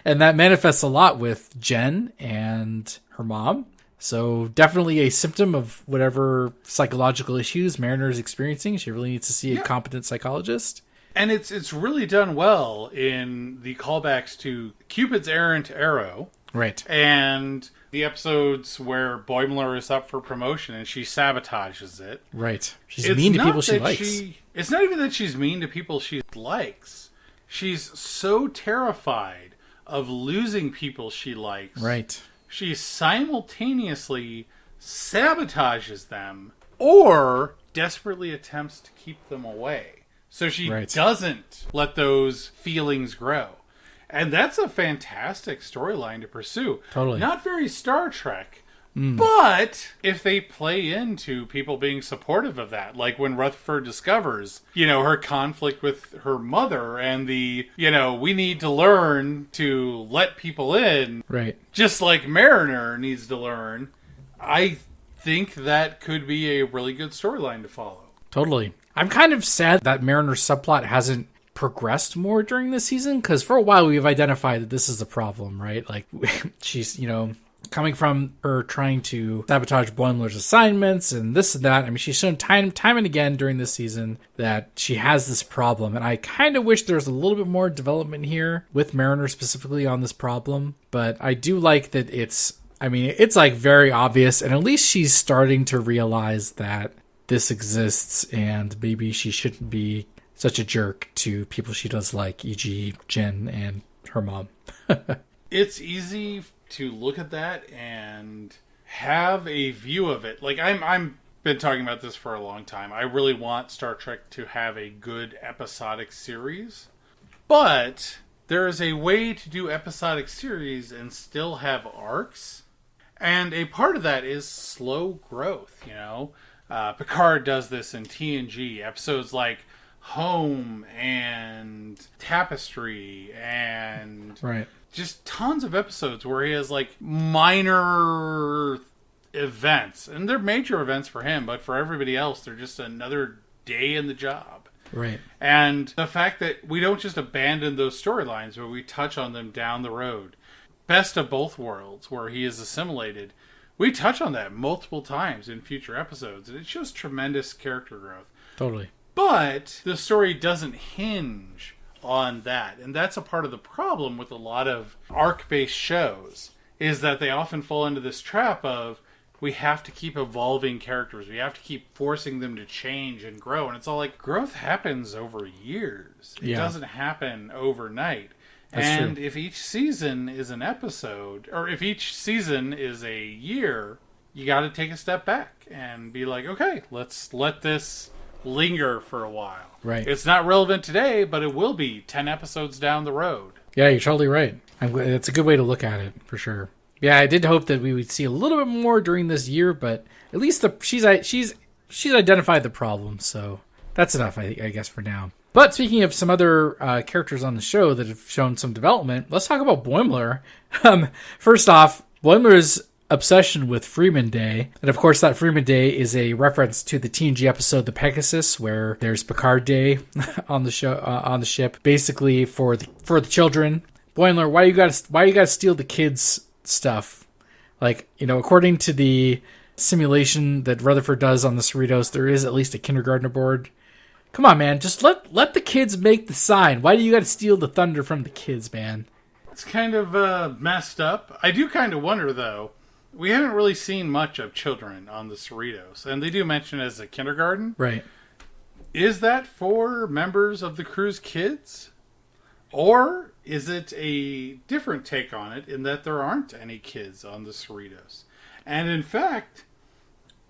and that manifests a lot with Jen and her mom. So definitely a symptom of whatever psychological issues Mariner is experiencing. She really needs to see a competent psychologist. And it's really done well in the callbacks to Cupid's errant arrow. Right. And the episodes where Boimler is up for promotion and she sabotages it. Right. She's mean to people she likes. It's not even that she's mean to people she likes. She's so terrified of losing people she likes. Right. She simultaneously sabotages them or desperately attempts to keep them away. So she doesn't let those feelings grow. And that's a fantastic storyline to pursue. Totally. Not very Star Trek, but if they play into people being supportive of that, like when Rutherford discovers, her conflict with her mother and the, we need to learn to let people in. Right. Just like Mariner needs to learn. I think that could be a really good storyline to follow. Totally. I'm kind of sad that Mariner's subplot hasn't progressed more during this season, because for a while we've identified that this is a problem, right? Like, she's, coming from her trying to sabotage Boimler's assignments and this and that. I mean, she's shown time and again during this season that she has this problem, and I kind of wish there was a little bit more development here with Mariner specifically on this problem, but I do like that it's like very obvious, and at least she's starting to realize that this exists and maybe she shouldn't be such a jerk to people she does like, e.g. Jen and her mom. It's easy to look at that and have a view of it. Like, I'm been talking about this for a long time. I really want Star Trek to have a good episodic series. But there is a way to do episodic series and still have arcs. And a part of that is slow growth, Picard does this in TNG. Episodes like Home and Tapestry and just tons of episodes where he has like minor events, and they're major events for him, but for everybody else they're just another day in the job. Right. And the fact that we don't just abandon those storylines, but we touch on them down the road. Best of Both Worlds, where he is assimilated, we touch on that multiple times in future episodes, and it shows tremendous character growth. Totally. But the story doesn't hinge on that. And that's a part of the problem with a lot of arc-based shows, is that they often fall into this trap of, we have to keep evolving characters. We have to keep forcing them to change and grow. And it's all like, growth happens over years. It doesn't happen overnight. That's true. If each season is an episode, or if each season is a year, you got to take a step back and be like, okay, let's let this linger for a while. Right. It's not relevant today, but it will be 10 episodes down the road. Yeah, you're totally right. It's a good way to look at it, for sure. Yeah, I did hope that we would see a little bit more during this year, but at least she's identified the problem, so that's enough, I guess, for now. But speaking of some other characters on the show that have shown some development, let's talk about Boimler. First off, Boimler's obsession with Freeman Day, and of course that Freeman Day is a reference to the TNG episode The Pegasus, where there's Picard Day on the show on the ship, basically for the children. Boimler, why you gotta steal the kids' stuff? Like, according to the simulation that Rutherford does on the Cerritos, there is at least a kindergarten aboard. Come on, man, just let the kids make the sign. Why do you gotta steal the thunder from the kids, man? It's kind of messed up. I do kind of wonder, though. We haven't really seen much of children on the Cerritos, and they do mention it as a kindergarten. Right. Is that for members of the crew's kids? Or is it a different take on it in that there aren't any kids on the Cerritos? And in fact,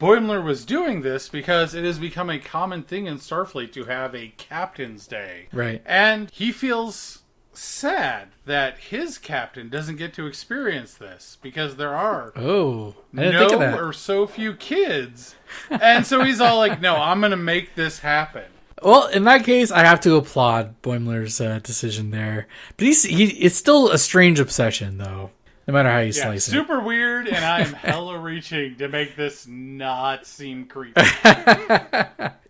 Boimler was doing this because it has become a common thing in Starfleet to have a Captain's Day. Right. And he feels sad that his captain doesn't get to experience this because there are I didn't think of that. or so few kids. And so he's all like, no, I'm going to make this happen. Well, in that case, I have to applaud Boimler's decision there. But it's still a strange obsession, though, no matter how you slice it. Super weird, and I'm hella reaching to make this not seem creepy.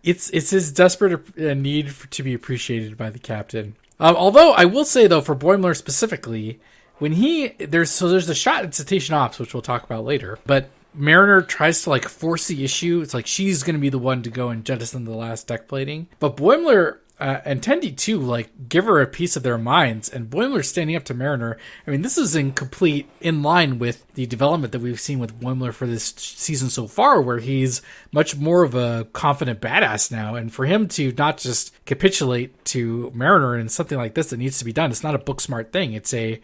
It's his desperate need to be appreciated by the captain. Although I will say, though, for Boimler specifically, when there's the shot at Cetacean Ops, which we'll talk about later, but Mariner tries to force the issue. It's like she's going to be the one to go and jettison the last deck plating. But Boimler and Tendi too, give her a piece of their minds. And Boimler's standing up to Mariner. I mean, this is in line with the development that we've seen with Boimler for this season so far, where he's much more of a confident badass now. And for him to not just capitulate to Mariner in something like this that needs to be done, it's not a book smart thing. It's a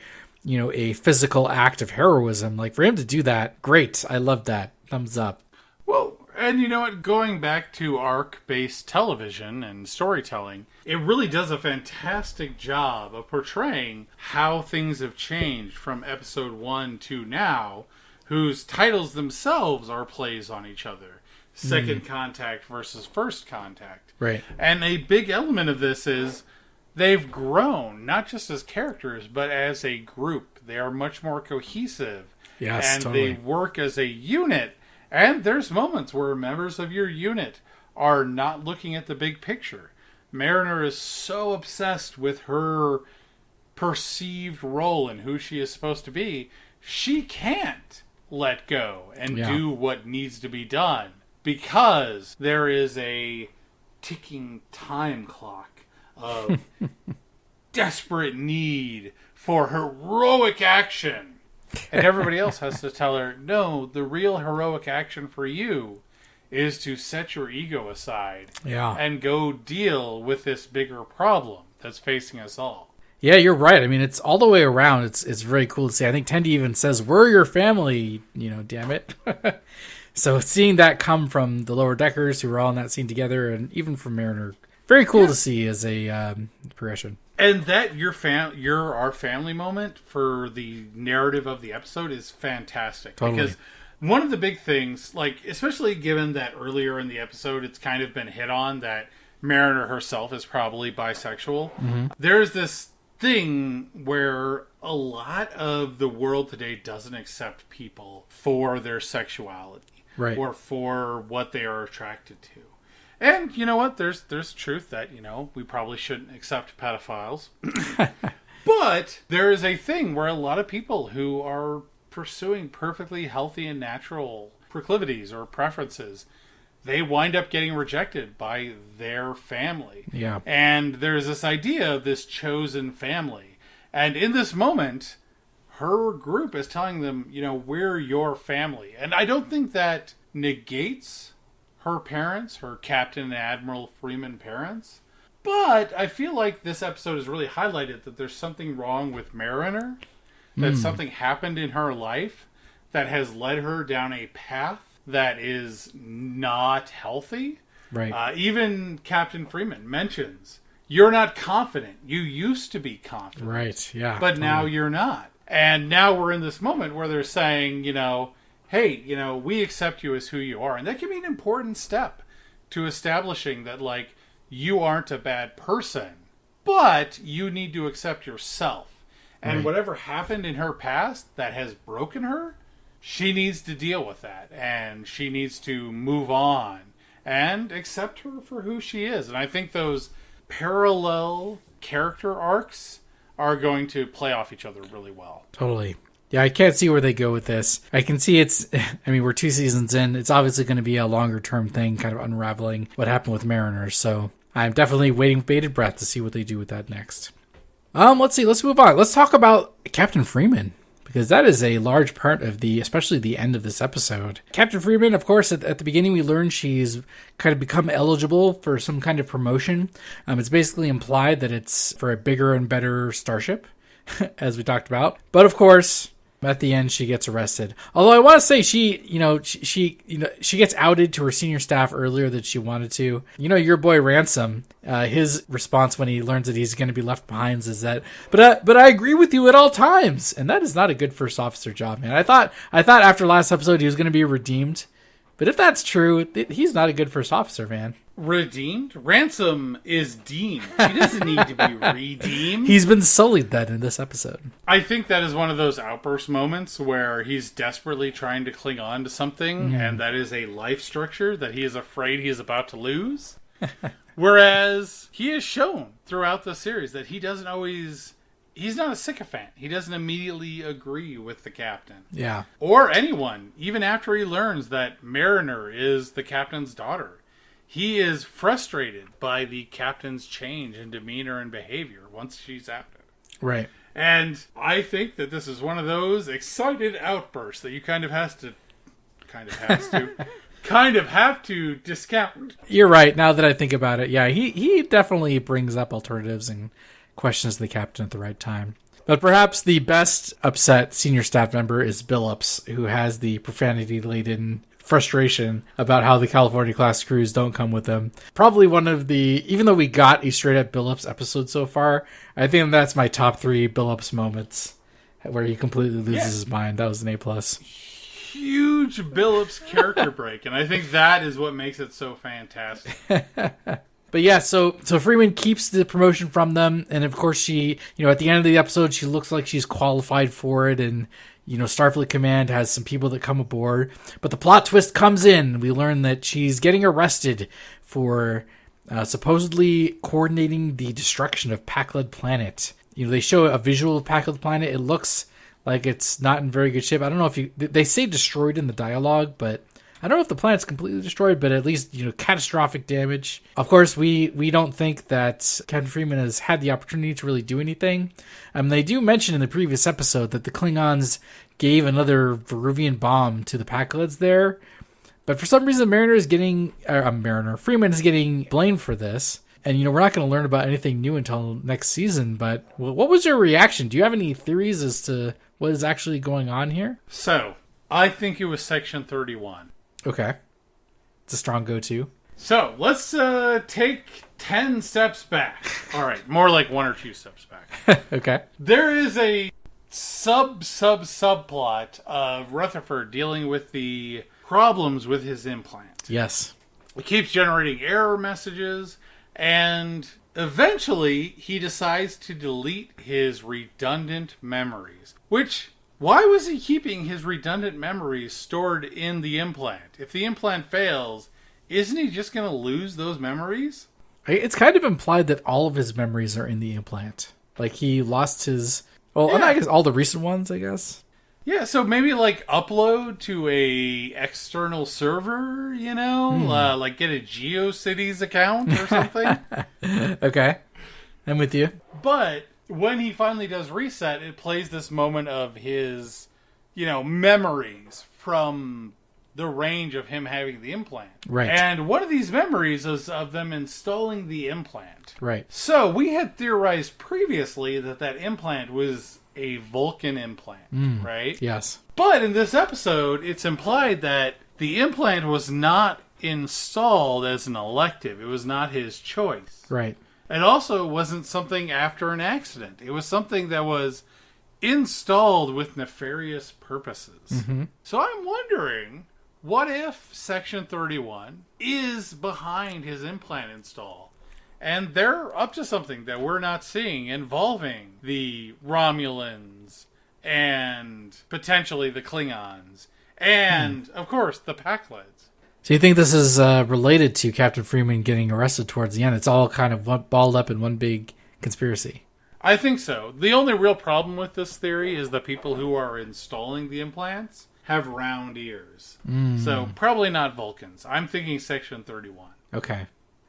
physical act of heroism. For him to do that, great. I love that. Thumbs up. Well, and you know what? Going back to arc-based television and storytelling, it really does a fantastic job of portraying how things have changed from episode 1 to now, whose titles themselves are plays on each other. Second Contact versus First Contact. Right. And a big element of this is they've grown, not just as characters, but as a group. They are much more cohesive. Yes, and totally. they work as a unit. And there's moments where members of your unit are not looking at the big picture. Mariner is so obsessed with her perceived role and who she is supposed to be, she can't let go and do what needs to be done because there is a ticking time clock of desperate need for heroic action. And everybody else has to tell her, no, the real heroic action for you is to set your ego aside and go deal with this bigger problem that's facing us all. Yeah, you're right. I mean, it's all the way around. It's very cool to see. I think Tendi even says, we're your family, damn it. So seeing that come from the lower deckers who were all in that scene together, and even from Mariner, very cool to see as a progression. And that you're our family moment for the narrative of the episode is fantastic. Totally. Because one of the big things, especially given that earlier in the episode, it's kind of been hit on that Mariner herself is probably bisexual. Mm-hmm. There's this thing where a lot of the world today doesn't accept people for their sexuality. Right. Or for what they are attracted to. And you know what? There's truth that, we probably shouldn't accept pedophiles. But there is a thing where a lot of people who are pursuing perfectly healthy and natural proclivities or preferences, they wind up getting rejected by their family. Yeah. And there's this idea of this chosen family. And in this moment, her group is telling them, we're your family. And I don't think that negates her parents, her Captain and Admiral Freeman parents. But I feel like this episode has really highlighted that there's something wrong with Mariner, that something happened in her life that has led her down a path that is not healthy. Right. Even Captain Freeman mentions, you're not confident. You used to be confident. Right, yeah. But now you're not. And now we're in this moment where they're saying, hey, we accept you as who you are. And that can be an important step to establishing that, you aren't a bad person, but you need to accept yourself. And whatever happened in her past that has broken her, she needs to deal with that. And she needs to move on and accept her for who she is. And I think those parallel character arcs are going to play off each other really well. Totally. Yeah, I can't see where they go with this. I can see we're 2 seasons in. It's obviously going to be a longer term thing, kind of unraveling what happened with Mariner. So I'm definitely waiting with bated breath to see what they do with that next. Let's see. Let's move on. Let's talk about Captain Freeman, because that is a large part of especially the end of this episode. Captain Freeman, of course, at the beginning we learn she's kind of become eligible for some kind of promotion. It's basically implied that it's for a bigger and better starship, as we talked about. But of course, at the end, she gets arrested. Although I want to say she gets outed to her senior staff earlier that she wanted to. Your boy Ransom, his response when he learns that he's going to be left behind is that, but I agree with you at all times, and that is not a good first officer job, man. I thought after last episode he was going to be redeemed, but if that's true, he's not a good first officer, man. Redeemed? Ransom is deemed. He doesn't need to be redeemed. He's been sullied then in this episode. I think that is one of those outburst moments where he's desperately trying to cling on to something, and that is a life structure that he is afraid he is about to lose. Whereas he has shown throughout the series that he doesn't always... He's not a sycophant. He doesn't immediately agree with the captain. Yeah. Or anyone, even after he learns that Mariner is the captain's daughter. He is frustrated by the captain's change in demeanor and behavior once she's out of it. Right. And I think that this is one of those excited outbursts that you kind of have to discount. You're right. Now that I think about it, yeah, he definitely brings up alternatives and questions the captain at the right time. But perhaps the best upset senior staff member is Billups, who has the profanity-laden frustration about how the California class crews don't come with them. Probably one of even though we got a straight up Billups episode so far, I think that's my top 3 Billups moments where he completely loses his mind. That was an A+. Huge Billups character break, and I think that is what makes it so fantastic. But yeah, so Freeman keeps the promotion from them, and of course she, at the end of the episode, she looks like she's qualified for it, and Starfleet Command has some people that come aboard. But the plot twist comes in. We learn that she's getting arrested for supposedly coordinating the destruction of Pakled Planet. They show a visual of Pakled Planet. It looks like it's not in very good shape. I don't know if they say destroyed in the dialogue, but I don't know if the planet's completely destroyed, but at least, catastrophic damage. Of course, we don't think that Captain Freeman has had the opportunity to really do anything. They do mention in the previous episode that the Klingons gave another Veruvian bomb to the Pakleds there. But for some reason, Freeman is getting blamed for this. And, we're not going to learn about anything new until next season. But what was your reaction? Do you have any theories as to what is actually going on here? So, I think it was Section 31. Okay. It's a strong go-to. So, let's take 10 steps back. All right, more like 1 or 2 steps back. Okay. There is a subplot of Rutherford dealing with the problems with his implant. Yes. It keeps generating error messages, and eventually he decides to delete his redundant memories, which... Why was he keeping his redundant memories stored in the implant? If the implant fails, isn't he just going to lose those memories? It's kind of implied that all of his memories are in the implant. Like he lost his... Well, I guess all the recent ones, I guess. Yeah, so maybe like upload to a external server, like get a GeoCities account or something. Okay. I'm with you. But when he finally does reset, it plays this moment of his, memories from the range of him having the implant. Right. And one of these memories is of them installing the implant. Right. So we had theorized previously that implant was a Vulcan implant, right? Yes. But in this episode, it's implied that the implant was not installed as an elective. It was not his choice. Right. It also wasn't something after an accident. It was something that was installed with nefarious purposes. Mm-hmm. So I'm wondering, what if Section 31 is behind his implant install? And they're up to something that we're not seeing involving the Romulans and potentially the Klingons and, of course, the Packleds. So you think this is related to Captain Freeman getting arrested towards the end? It's all kind of balled up in one big conspiracy. I think so. The only real problem with this theory is the people who are installing the implants have round ears. So probably not Vulcans. I'm thinking Section 31. Okay.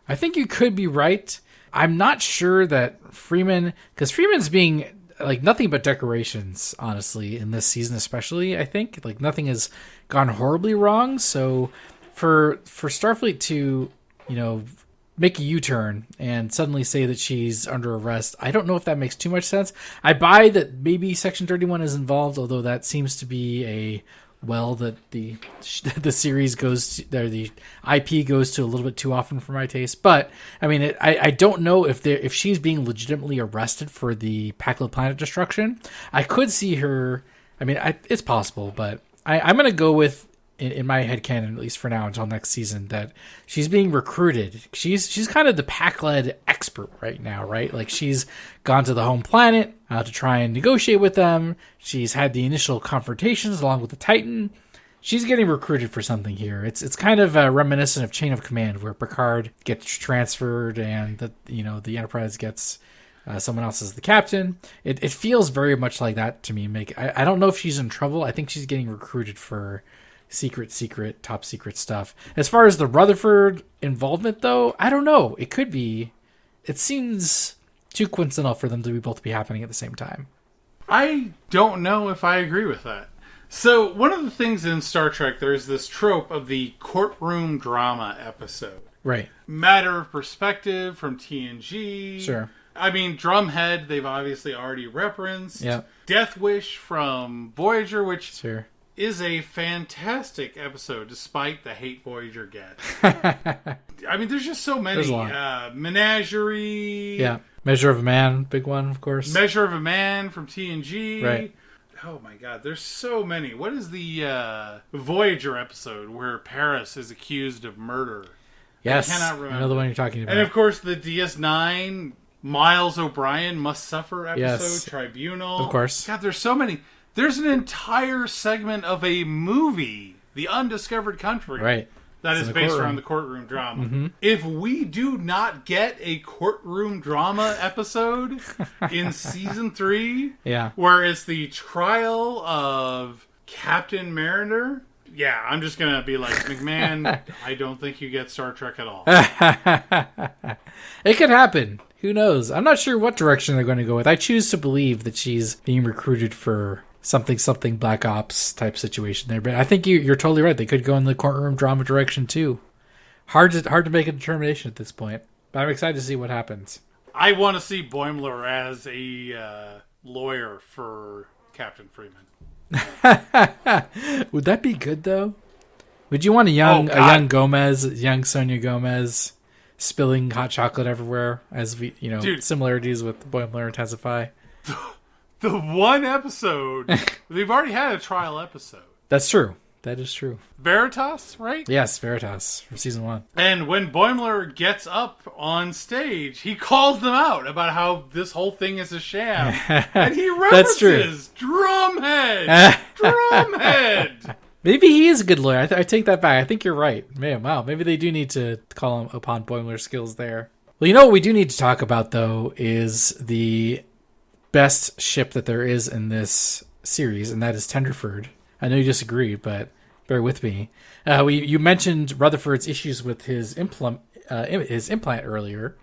I think you could be right. I'm not sure that Freeman... Because Freeman's being like nothing but decorations, honestly, in this season especially, I think. Like nothing has gone horribly wrong. So for Starfleet to, make a U-turn and suddenly say that she's under arrest, I don't know if that makes too much sense. I buy that maybe Section 31 is involved, although that seems to be a well that the series goes to, the IP goes to a little bit too often for my taste. But I mean, I don't know if she's being legitimately arrested for the Packlet planet destruction. I could see her. I mean, it's possible, but I'm going to go with, in my headcanon, at least for now until next season, that she's being recruited. She's kind of the Pack-led expert right now, right? Like she's gone to the home planet to try and negotiate with them. She's had the initial confrontations along with the Titan. She's getting recruited for something here. It's kind of reminiscent of Chain of Command, where Picard gets transferred and the Enterprise gets someone else as the captain. It feels very much like that to me. I don't know if she's in trouble. I think she's getting recruited for secret, top secret stuff. As far as the Rutherford involvement, though, I don't know. It could be. It seems too coincidental for them to both be happening at the same time. I don't know if I agree with that. So, one of the things in Star Trek, there's this trope of the courtroom drama episode. Right. Matter of Perspective from TNG. Sure. I mean, Drumhead, they've obviously already referenced. Yeah. Death Wish from Voyager, which Sure. is a fantastic episode, despite the hate Voyager gets. I mean, there's just so many. There's a lot. Menagerie. Yeah. Measure of a Man, big one, of course. Measure of a Man from TNG. Right. Oh my god, there's so many. What is the Voyager episode where Paris is accused of murder? Yes. I cannot remember. I know the one you're talking about. And of course, the DS9 Miles O'Brien Must Suffer episode, Yes. Tribunal. Of course. God, there's so many. There's an entire segment of a movie, The Undiscovered Country, Right. that It's is in the based courtroom. around the courtroom drama. Mm-hmm. If we do not get a courtroom drama episode in season 3, Yeah. where it's the trial of Captain Mariner, yeah, I'm just going to be like, McMahon, I don't think you get Star Trek at all. It could happen. Who knows? I'm not sure what direction they're going to go with. I choose to believe that she's being recruited for something Black Ops type situation there. But I think you're totally right. They could go in the courtroom drama direction too. Hard to make a determination at this point. But I'm excited to see what happens. I want to see Boimler as a lawyer for Captain Freeman. Would that be good though? Would you want a young Sonya Gomez spilling hot chocolate everywhere as we, Dude. similarities with Boimler intensify? The one episode, they've already had a trial episode. That's true. That is true. Veritas, right? Yes, Veritas from season 1. And when Boimler gets up on stage, he calls them out about how this whole thing is a sham. And he That's true. references Drumhead! Drumhead! Maybe he is a good lawyer. I take that back. I think you're right. Man, wow. Maybe they do need to call upon Boimler's skills there. Well, what we do need to talk about, though, is the best ship that there is in this series, and that is Tenderford. I know you disagree, but bear with me. You mentioned Rutherford's issues with his implant earlier.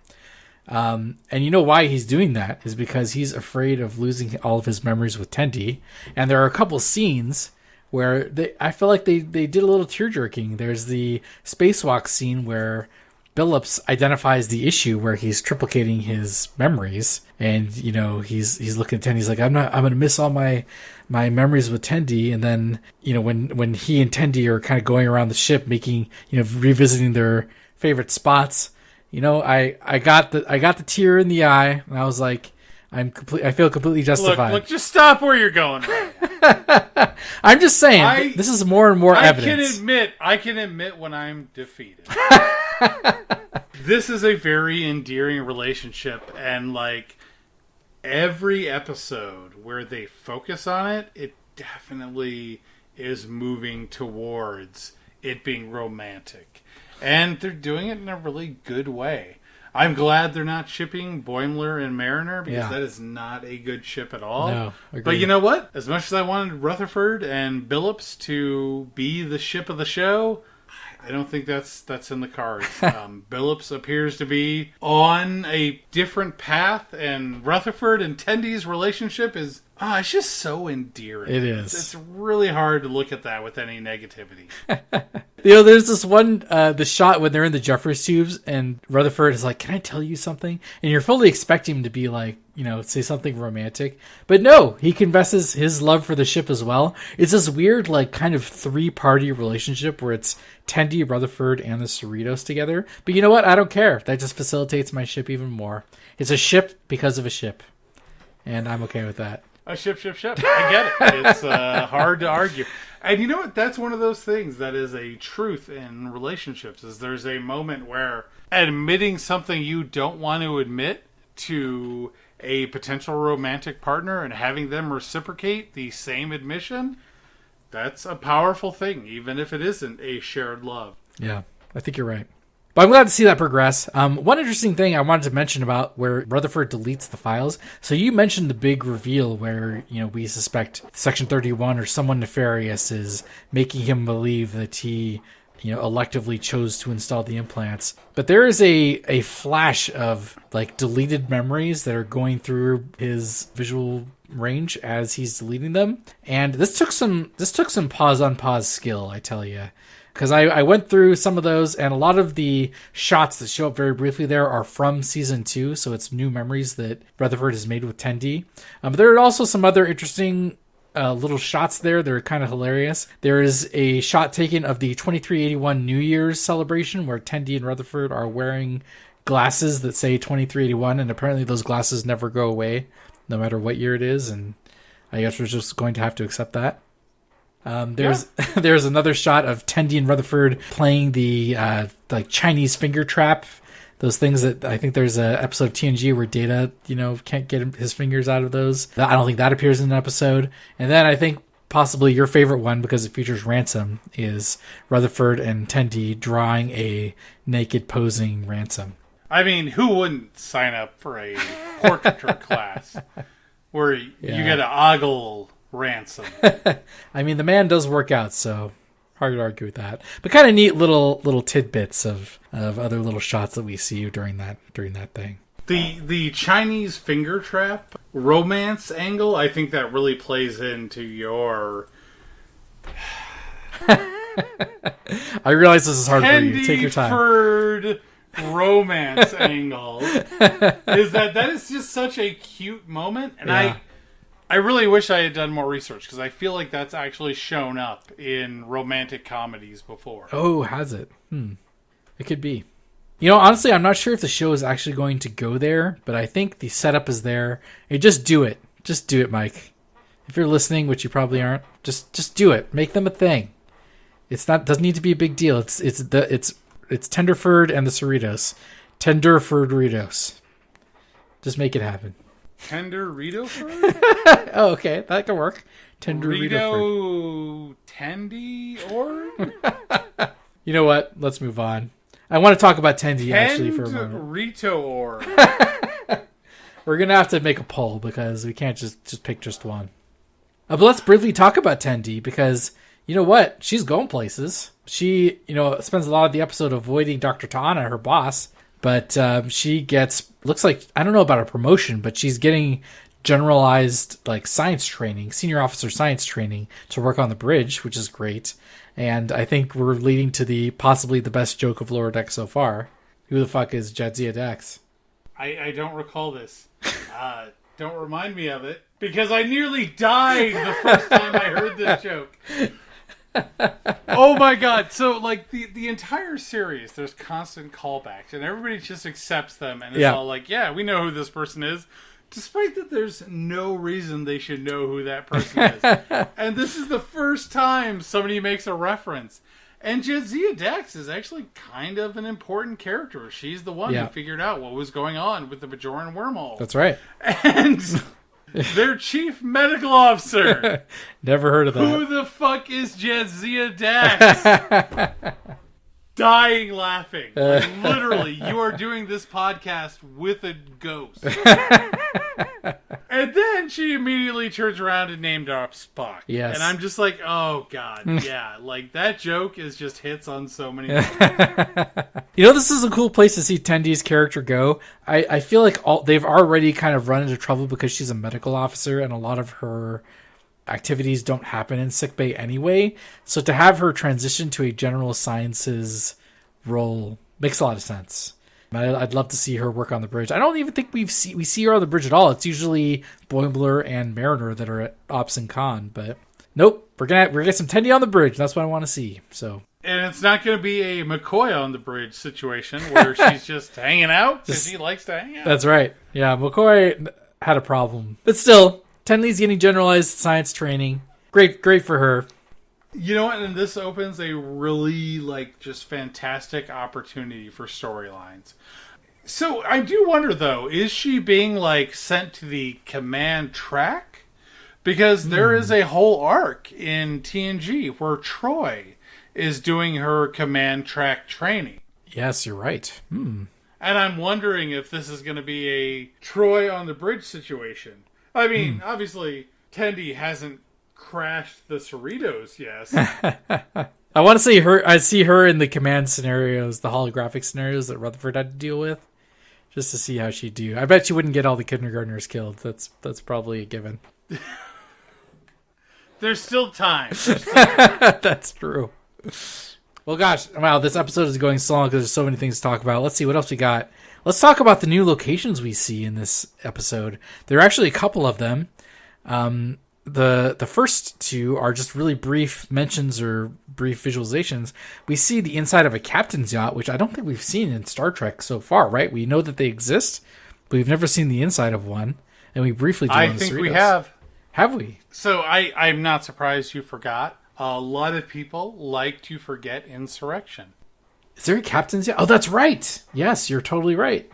And you know why he's doing that is because he's afraid of losing all of his memories with Tendi. And there are a couple scenes where I feel like they did a little tear-jerking. There's the spacewalk scene where Billups identifies the issue where he's triplicating his memories, and he's looking at Tendi. He's like, I'm gonna miss all my memories with Tendi. And then when he and Tendi are kind of going around the ship, making revisiting their favorite spots. I got the tear in the eye, and I was like, I feel completely justified. Look, just stop where you're going. I'm just saying, this is more and more evidence. I can admit when I'm defeated. This is a very endearing relationship, and like every episode where they focus on it, it definitely is moving towards it being romantic. And they're doing it in a really good way. I'm glad they're not shipping Boimler and Mariner, because that is not a good ship at all. No, agreed. But you know what? As much as I wanted Rutherford and Billups to be the ship of the show, I don't think that's in the cards. Billups appears to be on a different path, and Rutherford and Tendi's relationship is it's just so endearing. It is. It's really hard to look at that with any negativity. There's this one, the shot when they're in the Jeffers tubes, and Rutherford is like, "Can I tell you something?" And you're fully expecting him to be like, say something romantic. But no, he confesses his love for the ship as well. It's this weird, like, kind of three-party relationship where it's Tendi, Rutherford, and the Cerritos together. But you know what? I don't care. That just facilitates my ship even more. It's a ship because of a ship. And I'm okay with that. A ship. I get it. It's hard to argue. And you know what? That's one of those things that is a truth in relationships, is there's a moment where admitting something you don't want to admit to a potential romantic partner and having them reciprocate the same admission, that's a powerful thing, even if it isn't a shared love. Yeah, I think you're right. But I'm glad to see that progress. One interesting thing I wanted to mention about where Rutherford deletes the files. So you mentioned the big reveal where, we suspect Section 31 or someone nefarious is making him believe that he, electively chose to install the implants. But there is a flash of like deleted memories that are going through his visual range as he's deleting them. And this took some pause on pause skill, I tell you. Because I went through some of those, and a lot of the shots that show up very briefly there are from Season 2, so it's new memories that Rutherford has made with Tendi. But there are also some other interesting little shots there that are kind of hilarious. There is a shot taken of the 2381 New Year's celebration where Tendi and Rutherford are wearing glasses that say 2381, and apparently those glasses never go away, no matter what year it is, and I guess we're just going to have to accept that. There's another shot of Tendi and Rutherford playing the like Chinese finger trap. Those things that I think there's an episode of TNG where Data, can't get his fingers out of those. I don't think that appears in an episode. And then I think possibly your favorite one, because it features Ransom, is Rutherford and Tendi drawing a naked posing Ransom. I mean, who wouldn't sign up for a portraiture class where you get to ogle Ransom? I mean, the man does work out, so hard to argue with that. But kind of neat little tidbits of other little shots that we see during that thing. The Chinese finger trap romance angle, I think that really plays into your... I realize this is hard for you. Take your time. Tenderford romance angle is that is just such a cute moment, and I really wish I had done more research, because I feel like that's actually shown up in romantic comedies before. Oh, has it? It could be. Honestly, I'm not sure if the show is actually going to go there, but I think the setup is there. Hey, just do it. Just do it, Mike. If you're listening, which you probably aren't, just do it. Make them a thing. Doesn't need to be a big deal. It's Tenderford and the Cerritos. Tenderford-ritos. Just make it happen. Tenderford? Oh, okay. That could work. Rito Tendi or? You know what? Let's move on. I want to talk about Tendi actually for a moment. Rito or? We're going to have to make a poll because we can't just pick just one. But let's briefly talk about Tendi, because you know what? She's going places. She, spends a lot of the episode avoiding Dr. Ta'ana, her boss, but she gets, looks like, I don't know about a promotion, but she's getting generalized science training, senior officer science training to work on the bridge, which is great. And I think we're leading to possibly the best joke of Lower Decks so far. Who the fuck is Jadzia Dax? I don't recall this. Don't remind me of it, because I nearly died the first time I heard this joke. Oh my god. So the entire series, there's constant callbacks and everybody just accepts them and it's all like, yeah, we know who this person is, despite that there's no reason they should know who that person is. And this is the first time somebody makes a reference. And Jadzia Dax is actually kind of an important character. She's the one who figured out what was going on with the Bajoran wormhole. That's right. And their chief medical officer. Never heard of that. Who the fuck is Jadzia Dax? Dying laughing. Literally, you are doing this podcast with a ghost. And then she immediately turns around and named up Spock. Yes. And I'm just like, oh god, yeah. That joke is just hits on so many levels. This is a cool place to see Tendi's character go. I feel like they've already kind of run into trouble because she's a medical officer and a lot of her activities don't happen in sickbay anyway. So to have her transition to a general sciences role makes a lot of sense. I'd love to see her work on the bridge. I don't even think we see her on the bridge at all. It's usually Boimler and Mariner that are at Ops and Con, but nope, we're gonna get some Tendi on the bridge. That's what I want to see. So, and it's not going to be a McCoy on the bridge situation where she's just hanging out because she likes to hang out. That's right. Yeah, McCoy had a problem, but still, Tendi's getting generalized science training. Great for her. You know what? And this opens a really, just fantastic opportunity for storylines. So, I do wonder, though, is she being, sent to the command track? Because there is a whole arc in TNG where Troy is doing her command track training. Yes, you're right. And I'm wondering if this is going to be a Troy on the bridge situation. I mean, obviously, Tendi hasn't crashed the Cerritos, yes. I want to see her. I see her in the command scenarios, the holographic scenarios that Rutherford had to deal with, just to see how she'd do. I bet she wouldn't get all the kindergartners killed. That's probably a given. There's still time. That's true. Well, gosh, wow, this episode is going so long because there's so many things to talk about. Let's see what else we got. Let's talk about the new locations we see in this episode. There are actually a couple of them. The first two are just really brief mentions or brief visualizations. We see the inside of a captain's yacht, which I don't think we've seen in Star Trek so far, right? We know that they exist, but we've never seen the inside of one. And we briefly do. I think we have. Have we? So I'm not surprised you forgot. A lot of people like to forget Insurrection. Is there a captain's yacht? Oh, that's right. Yes, you're totally right.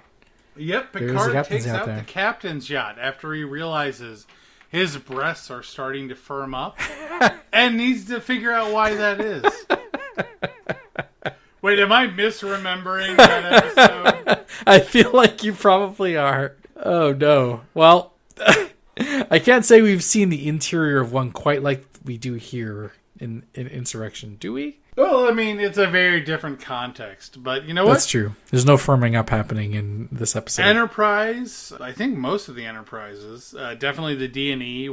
Yep, Picard takes out the captain's yacht after he realizes his breasts are starting to firm up and needs to figure out why that is. Wait, am I misremembering that episode? I feel like you probably are. Oh, no. Well, I can't say we've seen the interior of one quite like we do here in Insurrection, do we? Well, I mean, it's a very different context, but you know what? That's true. There's no firming up happening in this episode. Enterprise, I think most of the Enterprises, definitely the D&E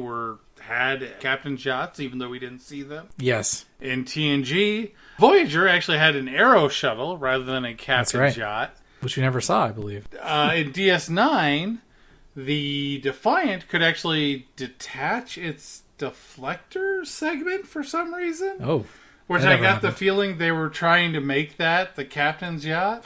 had captain's yachts, even though we didn't see them. Yes. In TNG, Voyager actually had an Aero shuttle rather than a captain's yacht. Which we never saw, I believe. In DS9, the Defiant could actually detach its deflector segment for some reason. Oh. Which I got the feeling they were trying to make that the captain's yacht.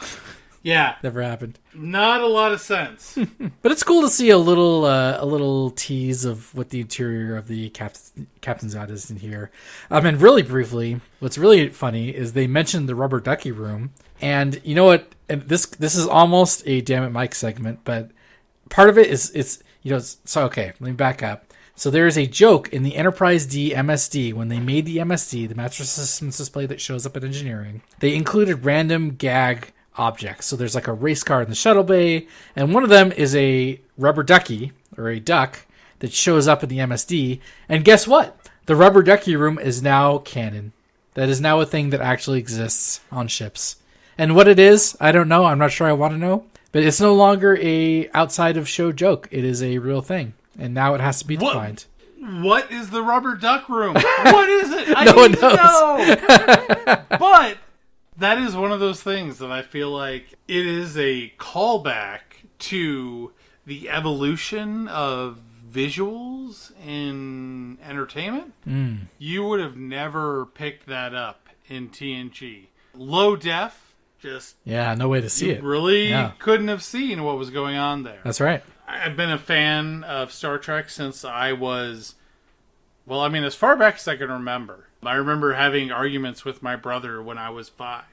Yeah. Never happened. Not a lot of sense. But it's cool to see a little tease of what the interior of the captain's yacht is in here. And really briefly, what's really funny is they mentioned the rubber ducky room. And you know what? And this is almost a Damn It Mike segment, but part of it is so okay, let me back up. So there is a joke in the Enterprise D MSD. When they made the MSD, the Master Systems display that shows up at engineering, they included random gag objects. So there's like a race car in the shuttle bay, and one of them is a rubber ducky, or a duck, that shows up in the MSD. And guess what? The rubber ducky room is now canon. That is now a thing that actually exists on ships. And what it is, I don't know. I'm not sure I want to know. But it's no longer a outside of show joke. It is a real thing. And now it has to be defined. What is the rubber duck room? What is it? I No one need to know. But that is one of those things that I feel like it is a callback to the evolution of visuals in entertainment. You would have never picked that up in TNG. Low def. Just no way to see it. Really couldn't have seen what was going on there. That's right. I've been a fan of Star Trek since I was, as far back as I can remember. I remember having arguments with my brother when I was 5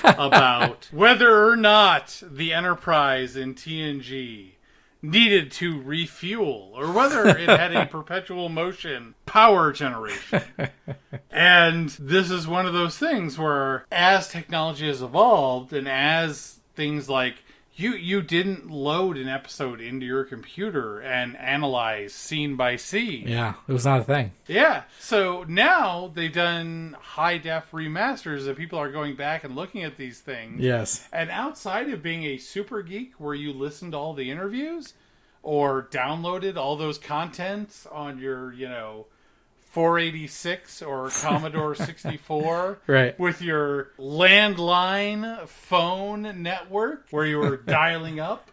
about whether or not the Enterprise in TNG needed to refuel or whether it had a perpetual motion power generation. And this is one of those things where as technology has evolved and as things like you didn't load an episode into your computer and analyze scene by scene. Yeah, it was not a thing. Yeah, so now they've done high-def remasters that people are going back and looking at these things. Yes. And outside of being a super geek where you listened to all the interviews or downloaded all those contents on your, 486 or Commodore 64 right. with your landline phone network where you were dialing up,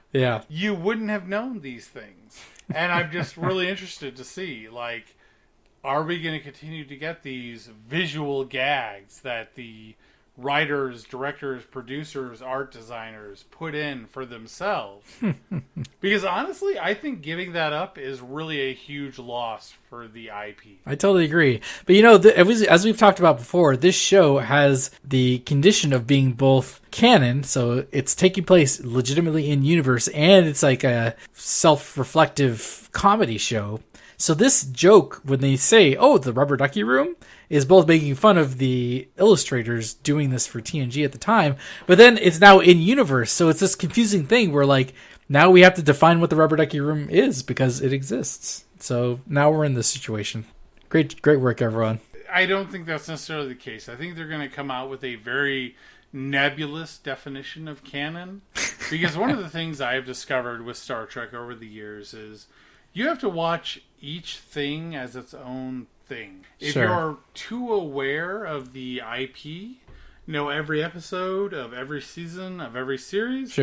you wouldn't have known these things. And I'm just really interested to see, are we going to continue to get these visual gags that the writers, directors, producers, art designers put in for themselves? Because honestly, I think giving that up is really a huge loss for the IP. I totally agree. But as we've talked about before, this show has the condition of being both canon, so it's taking place legitimately in universe, and it's like a self-reflective comedy show. So this joke, when they say, the rubber ducky room, is both making fun of the illustrators doing this for TNG at the time, but then it's now in universe, so it's this confusing thing where, now we have to define what the rubber ducky room is because it exists. So now we're in this situation. Great work, everyone. I don't think that's necessarily the case. I think they're going to come out with a very nebulous definition of canon, because one of the things I have discovered with Star Trek over the years is you have to watch each thing as its own thing. If you're too aware of the IP, every episode of every season of every series,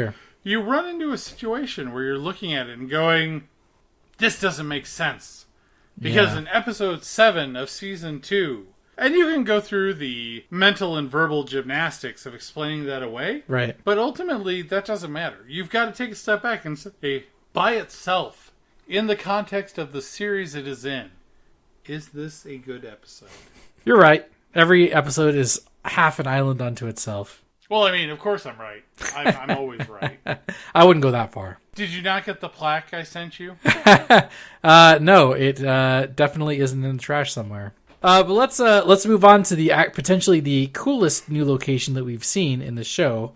you run into a situation where you're looking at it and going, this doesn't make sense. Because in episode 7 of season 2, and you can go through the mental and verbal gymnastics of explaining that away, right? But ultimately, that doesn't matter. You've got to take a step back and say, by itself, in the context of the series it is in, is this a good episode? You're right. Every episode is half an island unto itself. Well, of course I'm right. I'm always right. I wouldn't go that far. Did you not get the plaque I sent you? No, it definitely isn't in the trash somewhere. But let's move on to the potentially the coolest new location that we've seen in the show,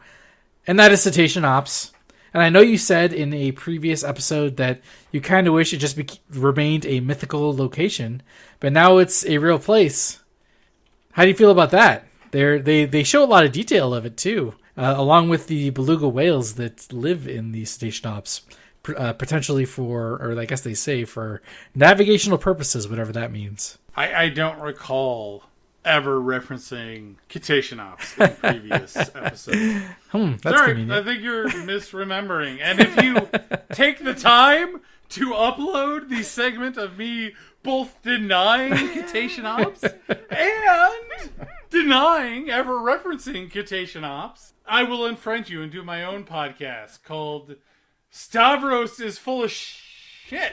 and that is Cetacean Ops. And I know you said in a previous episode that you kind of wish it just remained a mythical location, but now it's a real place. How do you feel about that? They show a lot of detail of it too, along with the beluga whales that live in the Cetacean Ops, potentially or I guess they say for navigational purposes, whatever that means. I don't recall ever referencing Cetacean Ops in previous episodes. That's sorry, convenient. I think you're misremembering. And if you take the time to upload the segment of me both denying Cetacean Ops and denying ever referencing Cetacean Ops, I will unfriend you and do my own podcast called Stavros is Full of Shit.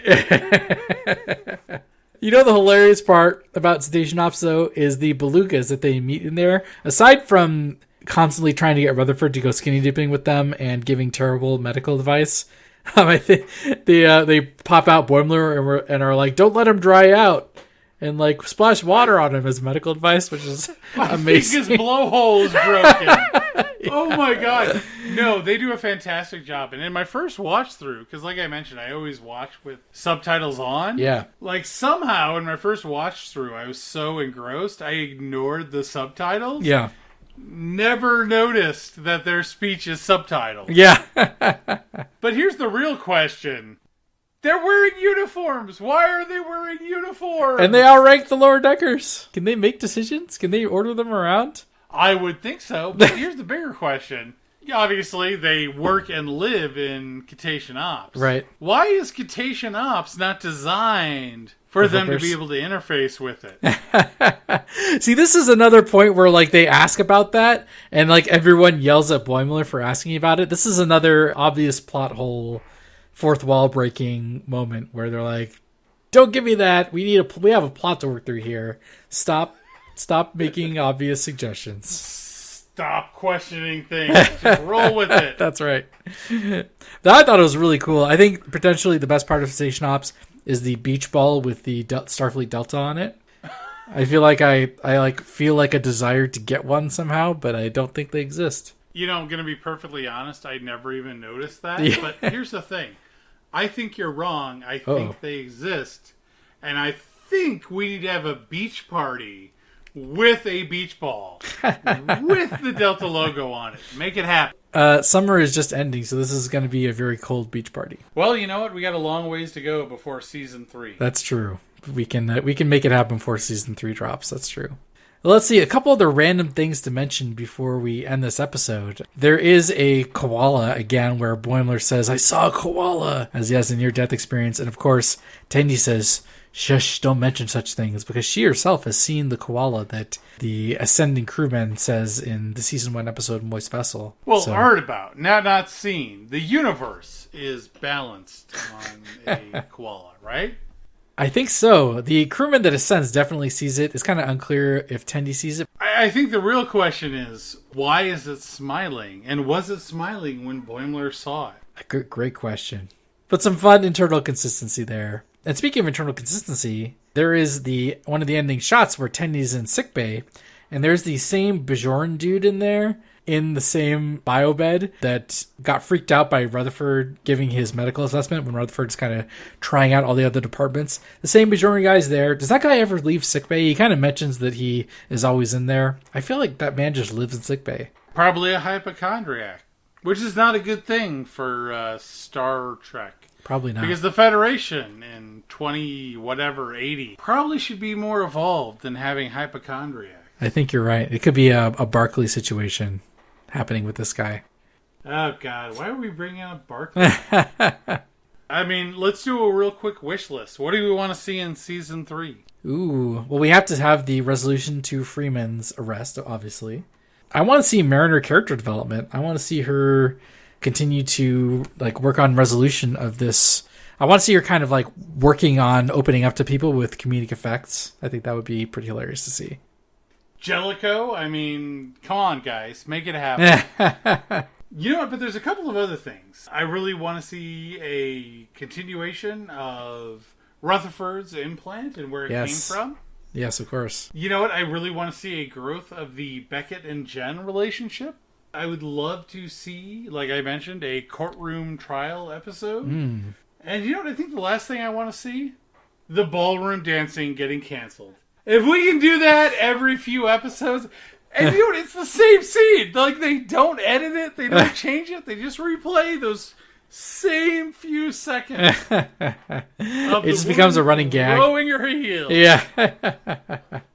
You know the hilarious part about Cetacean Ops, though, is the belugas that they meet in there. Aside from constantly trying to get Rutherford to go skinny dipping with them and giving terrible medical advice, I think they pop out Boimler and are like, "Don't let him dry out." and like splash water on him as medical advice, which is amazing. I think his blowhole is broken. Oh my god. No, they do a fantastic job. And in my first watch through, because like I mentioned, I always watch with subtitles on. Yeah. Like somehow in my first watch through, I was so engrossed, I ignored the subtitles. Yeah. Never noticed that their speech is subtitled. Yeah. But here's the real question. They're wearing uniforms. Why are they wearing uniforms? And they outrank the lower deckers. Can they make decisions? Can they order them around? I would think so. But here's the bigger question. Obviously, they work and live in Cetacean Ops. Right. Why is Cetacean Ops not designed for them to be able to interface with it? See, this is another point where like they ask about that, and like everyone yells at Boimler for asking about it. This is another obvious plot hole, fourth wall breaking moment where they're like, "Don't give me that. We have a plot to work through here. Stop making obvious suggestions." Stop questioning things. Just roll with it. That's right. I thought it was really cool. I think potentially the best part of Station Ops is the beach ball with the Starfleet Delta on it. I feel like I feel like a desire to get one somehow, but I don't think they exist. You know, I'm going to be perfectly honest. I never even noticed that. Yeah. But here's the thing. I think you're wrong. I think they exist. And I think we need to have a beach party with a beach ball with the Delta logo on it. Make it happen. Summer is just ending, so this is going to be a very cold beach party. Well, you know what? We got a long ways to go before season 3. That's true. We can make it happen before season 3 drops. That's true. Well, let's see a couple other random things to mention before we end this episode. There is a koala again, where Boimler says, "I saw a koala," as he has a near-death experience, and of course, Tendi says, "Shush, don't mention such things," because she herself has seen the koala that the ascending crewman says in the season 1 episode Moist Vessel. Well, heard about, not seen. The universe is balanced on a koala, right? I think so. The crewman that ascends definitely sees it. It's kind of unclear if Tendi sees it. I think the real question is, why is it smiling? And was it smiling when Boimler saw it? A great question. But some fun internal consistency there. And speaking of internal consistency, there is one of the ending shots where Tendi's in sickbay, and there's the same Bajoran dude in there, in the same bio bed that got freaked out by Rutherford giving his medical assessment when Rutherford's kind of trying out all the other departments. The same Bajoran guy's there. Does that guy ever leave sickbay? He kind of mentions that he is always in there. I feel like that man just lives in sickbay. Probably a hypochondriac, which is not a good thing for Star Trek. Probably not. Because the Federation in 80 probably should be more evolved than having hypochondriac. I think you're right. It could be a Barclay situation happening with this guy. Oh, God. Why are we bringing up Barclay? I mean, let's do a real quick wish list. What do we want to see in Season 3? Ooh. Well, we have to have the resolution to Freeman's arrest, obviously. I want to see Mariner character development. I want to see her continue to work on resolution of this. I want to see her kind of working on opening up to people with comedic effects. I think that would be pretty hilarious to see. Jellicoe, I mean, come on, guys, make it happen. You know what? But there's a couple of other things. I really want to see a continuation of Rutherford's implant and where it came from. Yes, of course. You know what? I really want to see a growth of the Beckett and Jen relationship. I would love to see, like I mentioned, a courtroom trial episode. And you know what I think the last thing I want to see? The ballroom dancing getting canceled. If we can do that every few episodes, and you know what, it's the same scene. They don't edit it, they don't change it, they just replay those same few seconds. It just becomes a running gag. Blowing her heels. Yeah.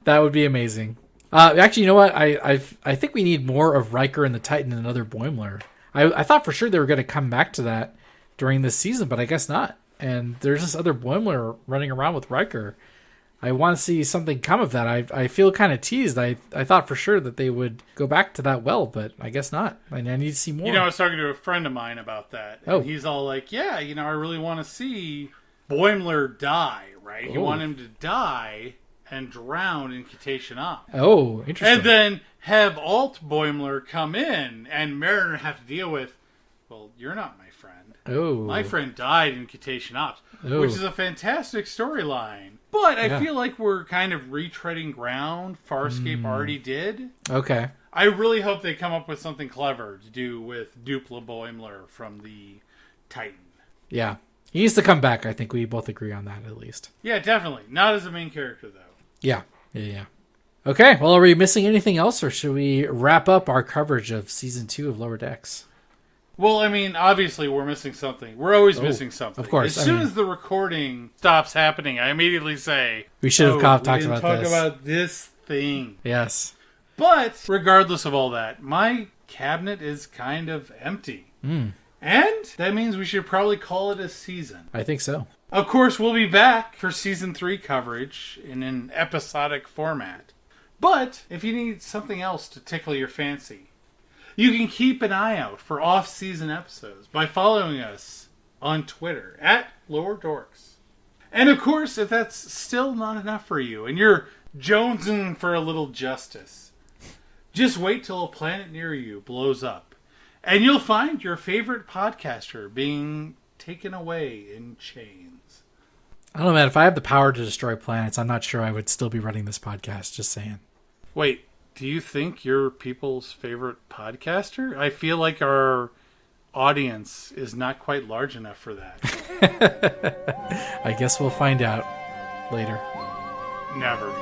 That would be amazing. Actually, you know what? I think we need more of Riker and the Titan and another Boimler. I thought for sure they were going to come back to that during this season, but I guess not. And there's this other Boimler running around with Riker. I want to see something come of that. I feel kind of teased. I thought for sure that they would go back to that well, but I guess not. I need to see more. You know, I was talking to a friend of mine about that. And he's all like, yeah, you know, I really want to see Boimler die, right? You want him to die and drown in Cetacean Ops. Oh, interesting. And then have Alt Boimler come in and Mariner have to deal with, well, you're not my friend. Oh. My friend died in Cetacean Ops, which is a fantastic storyline. But I feel like we're kind of retreading ground Farscape already did. Okay. I really hope they come up with something clever to do with Dupla Boimler from the Titan. Yeah. He needs to come back. I think we both agree on that, at least. Yeah, definitely. Not as a main character, though. Yeah. Okay, well, are we missing anything else, or should we wrap up our coverage of Season 2 of Lower Decks? Well, I mean, obviously we're missing something. We're always missing something. Of course. As soon as the recording stops happening, I immediately say, we should have talked about talk this. about this thing. Yes. But, regardless of all that, my cabinet is kind of empty. And that means we should probably call it a season. I think so. Of course, we'll be back for Season 3 coverage in an episodic format. But, if you need something else to tickle your fancy, you can keep an eye out for off-season episodes by following us on Twitter at Lower Dorks. And of course, if that's still not enough for you and you're jonesing for a little justice, just wait till a planet near you blows up and you'll find your favorite podcaster being taken away in chains. I don't know, man. If I have the power to destroy planets, I'm not sure I would still be running this podcast. Just saying. Wait, do you think you're people's favorite podcaster? I feel like our audience is not quite large enough for that. I guess we'll find out later. Never.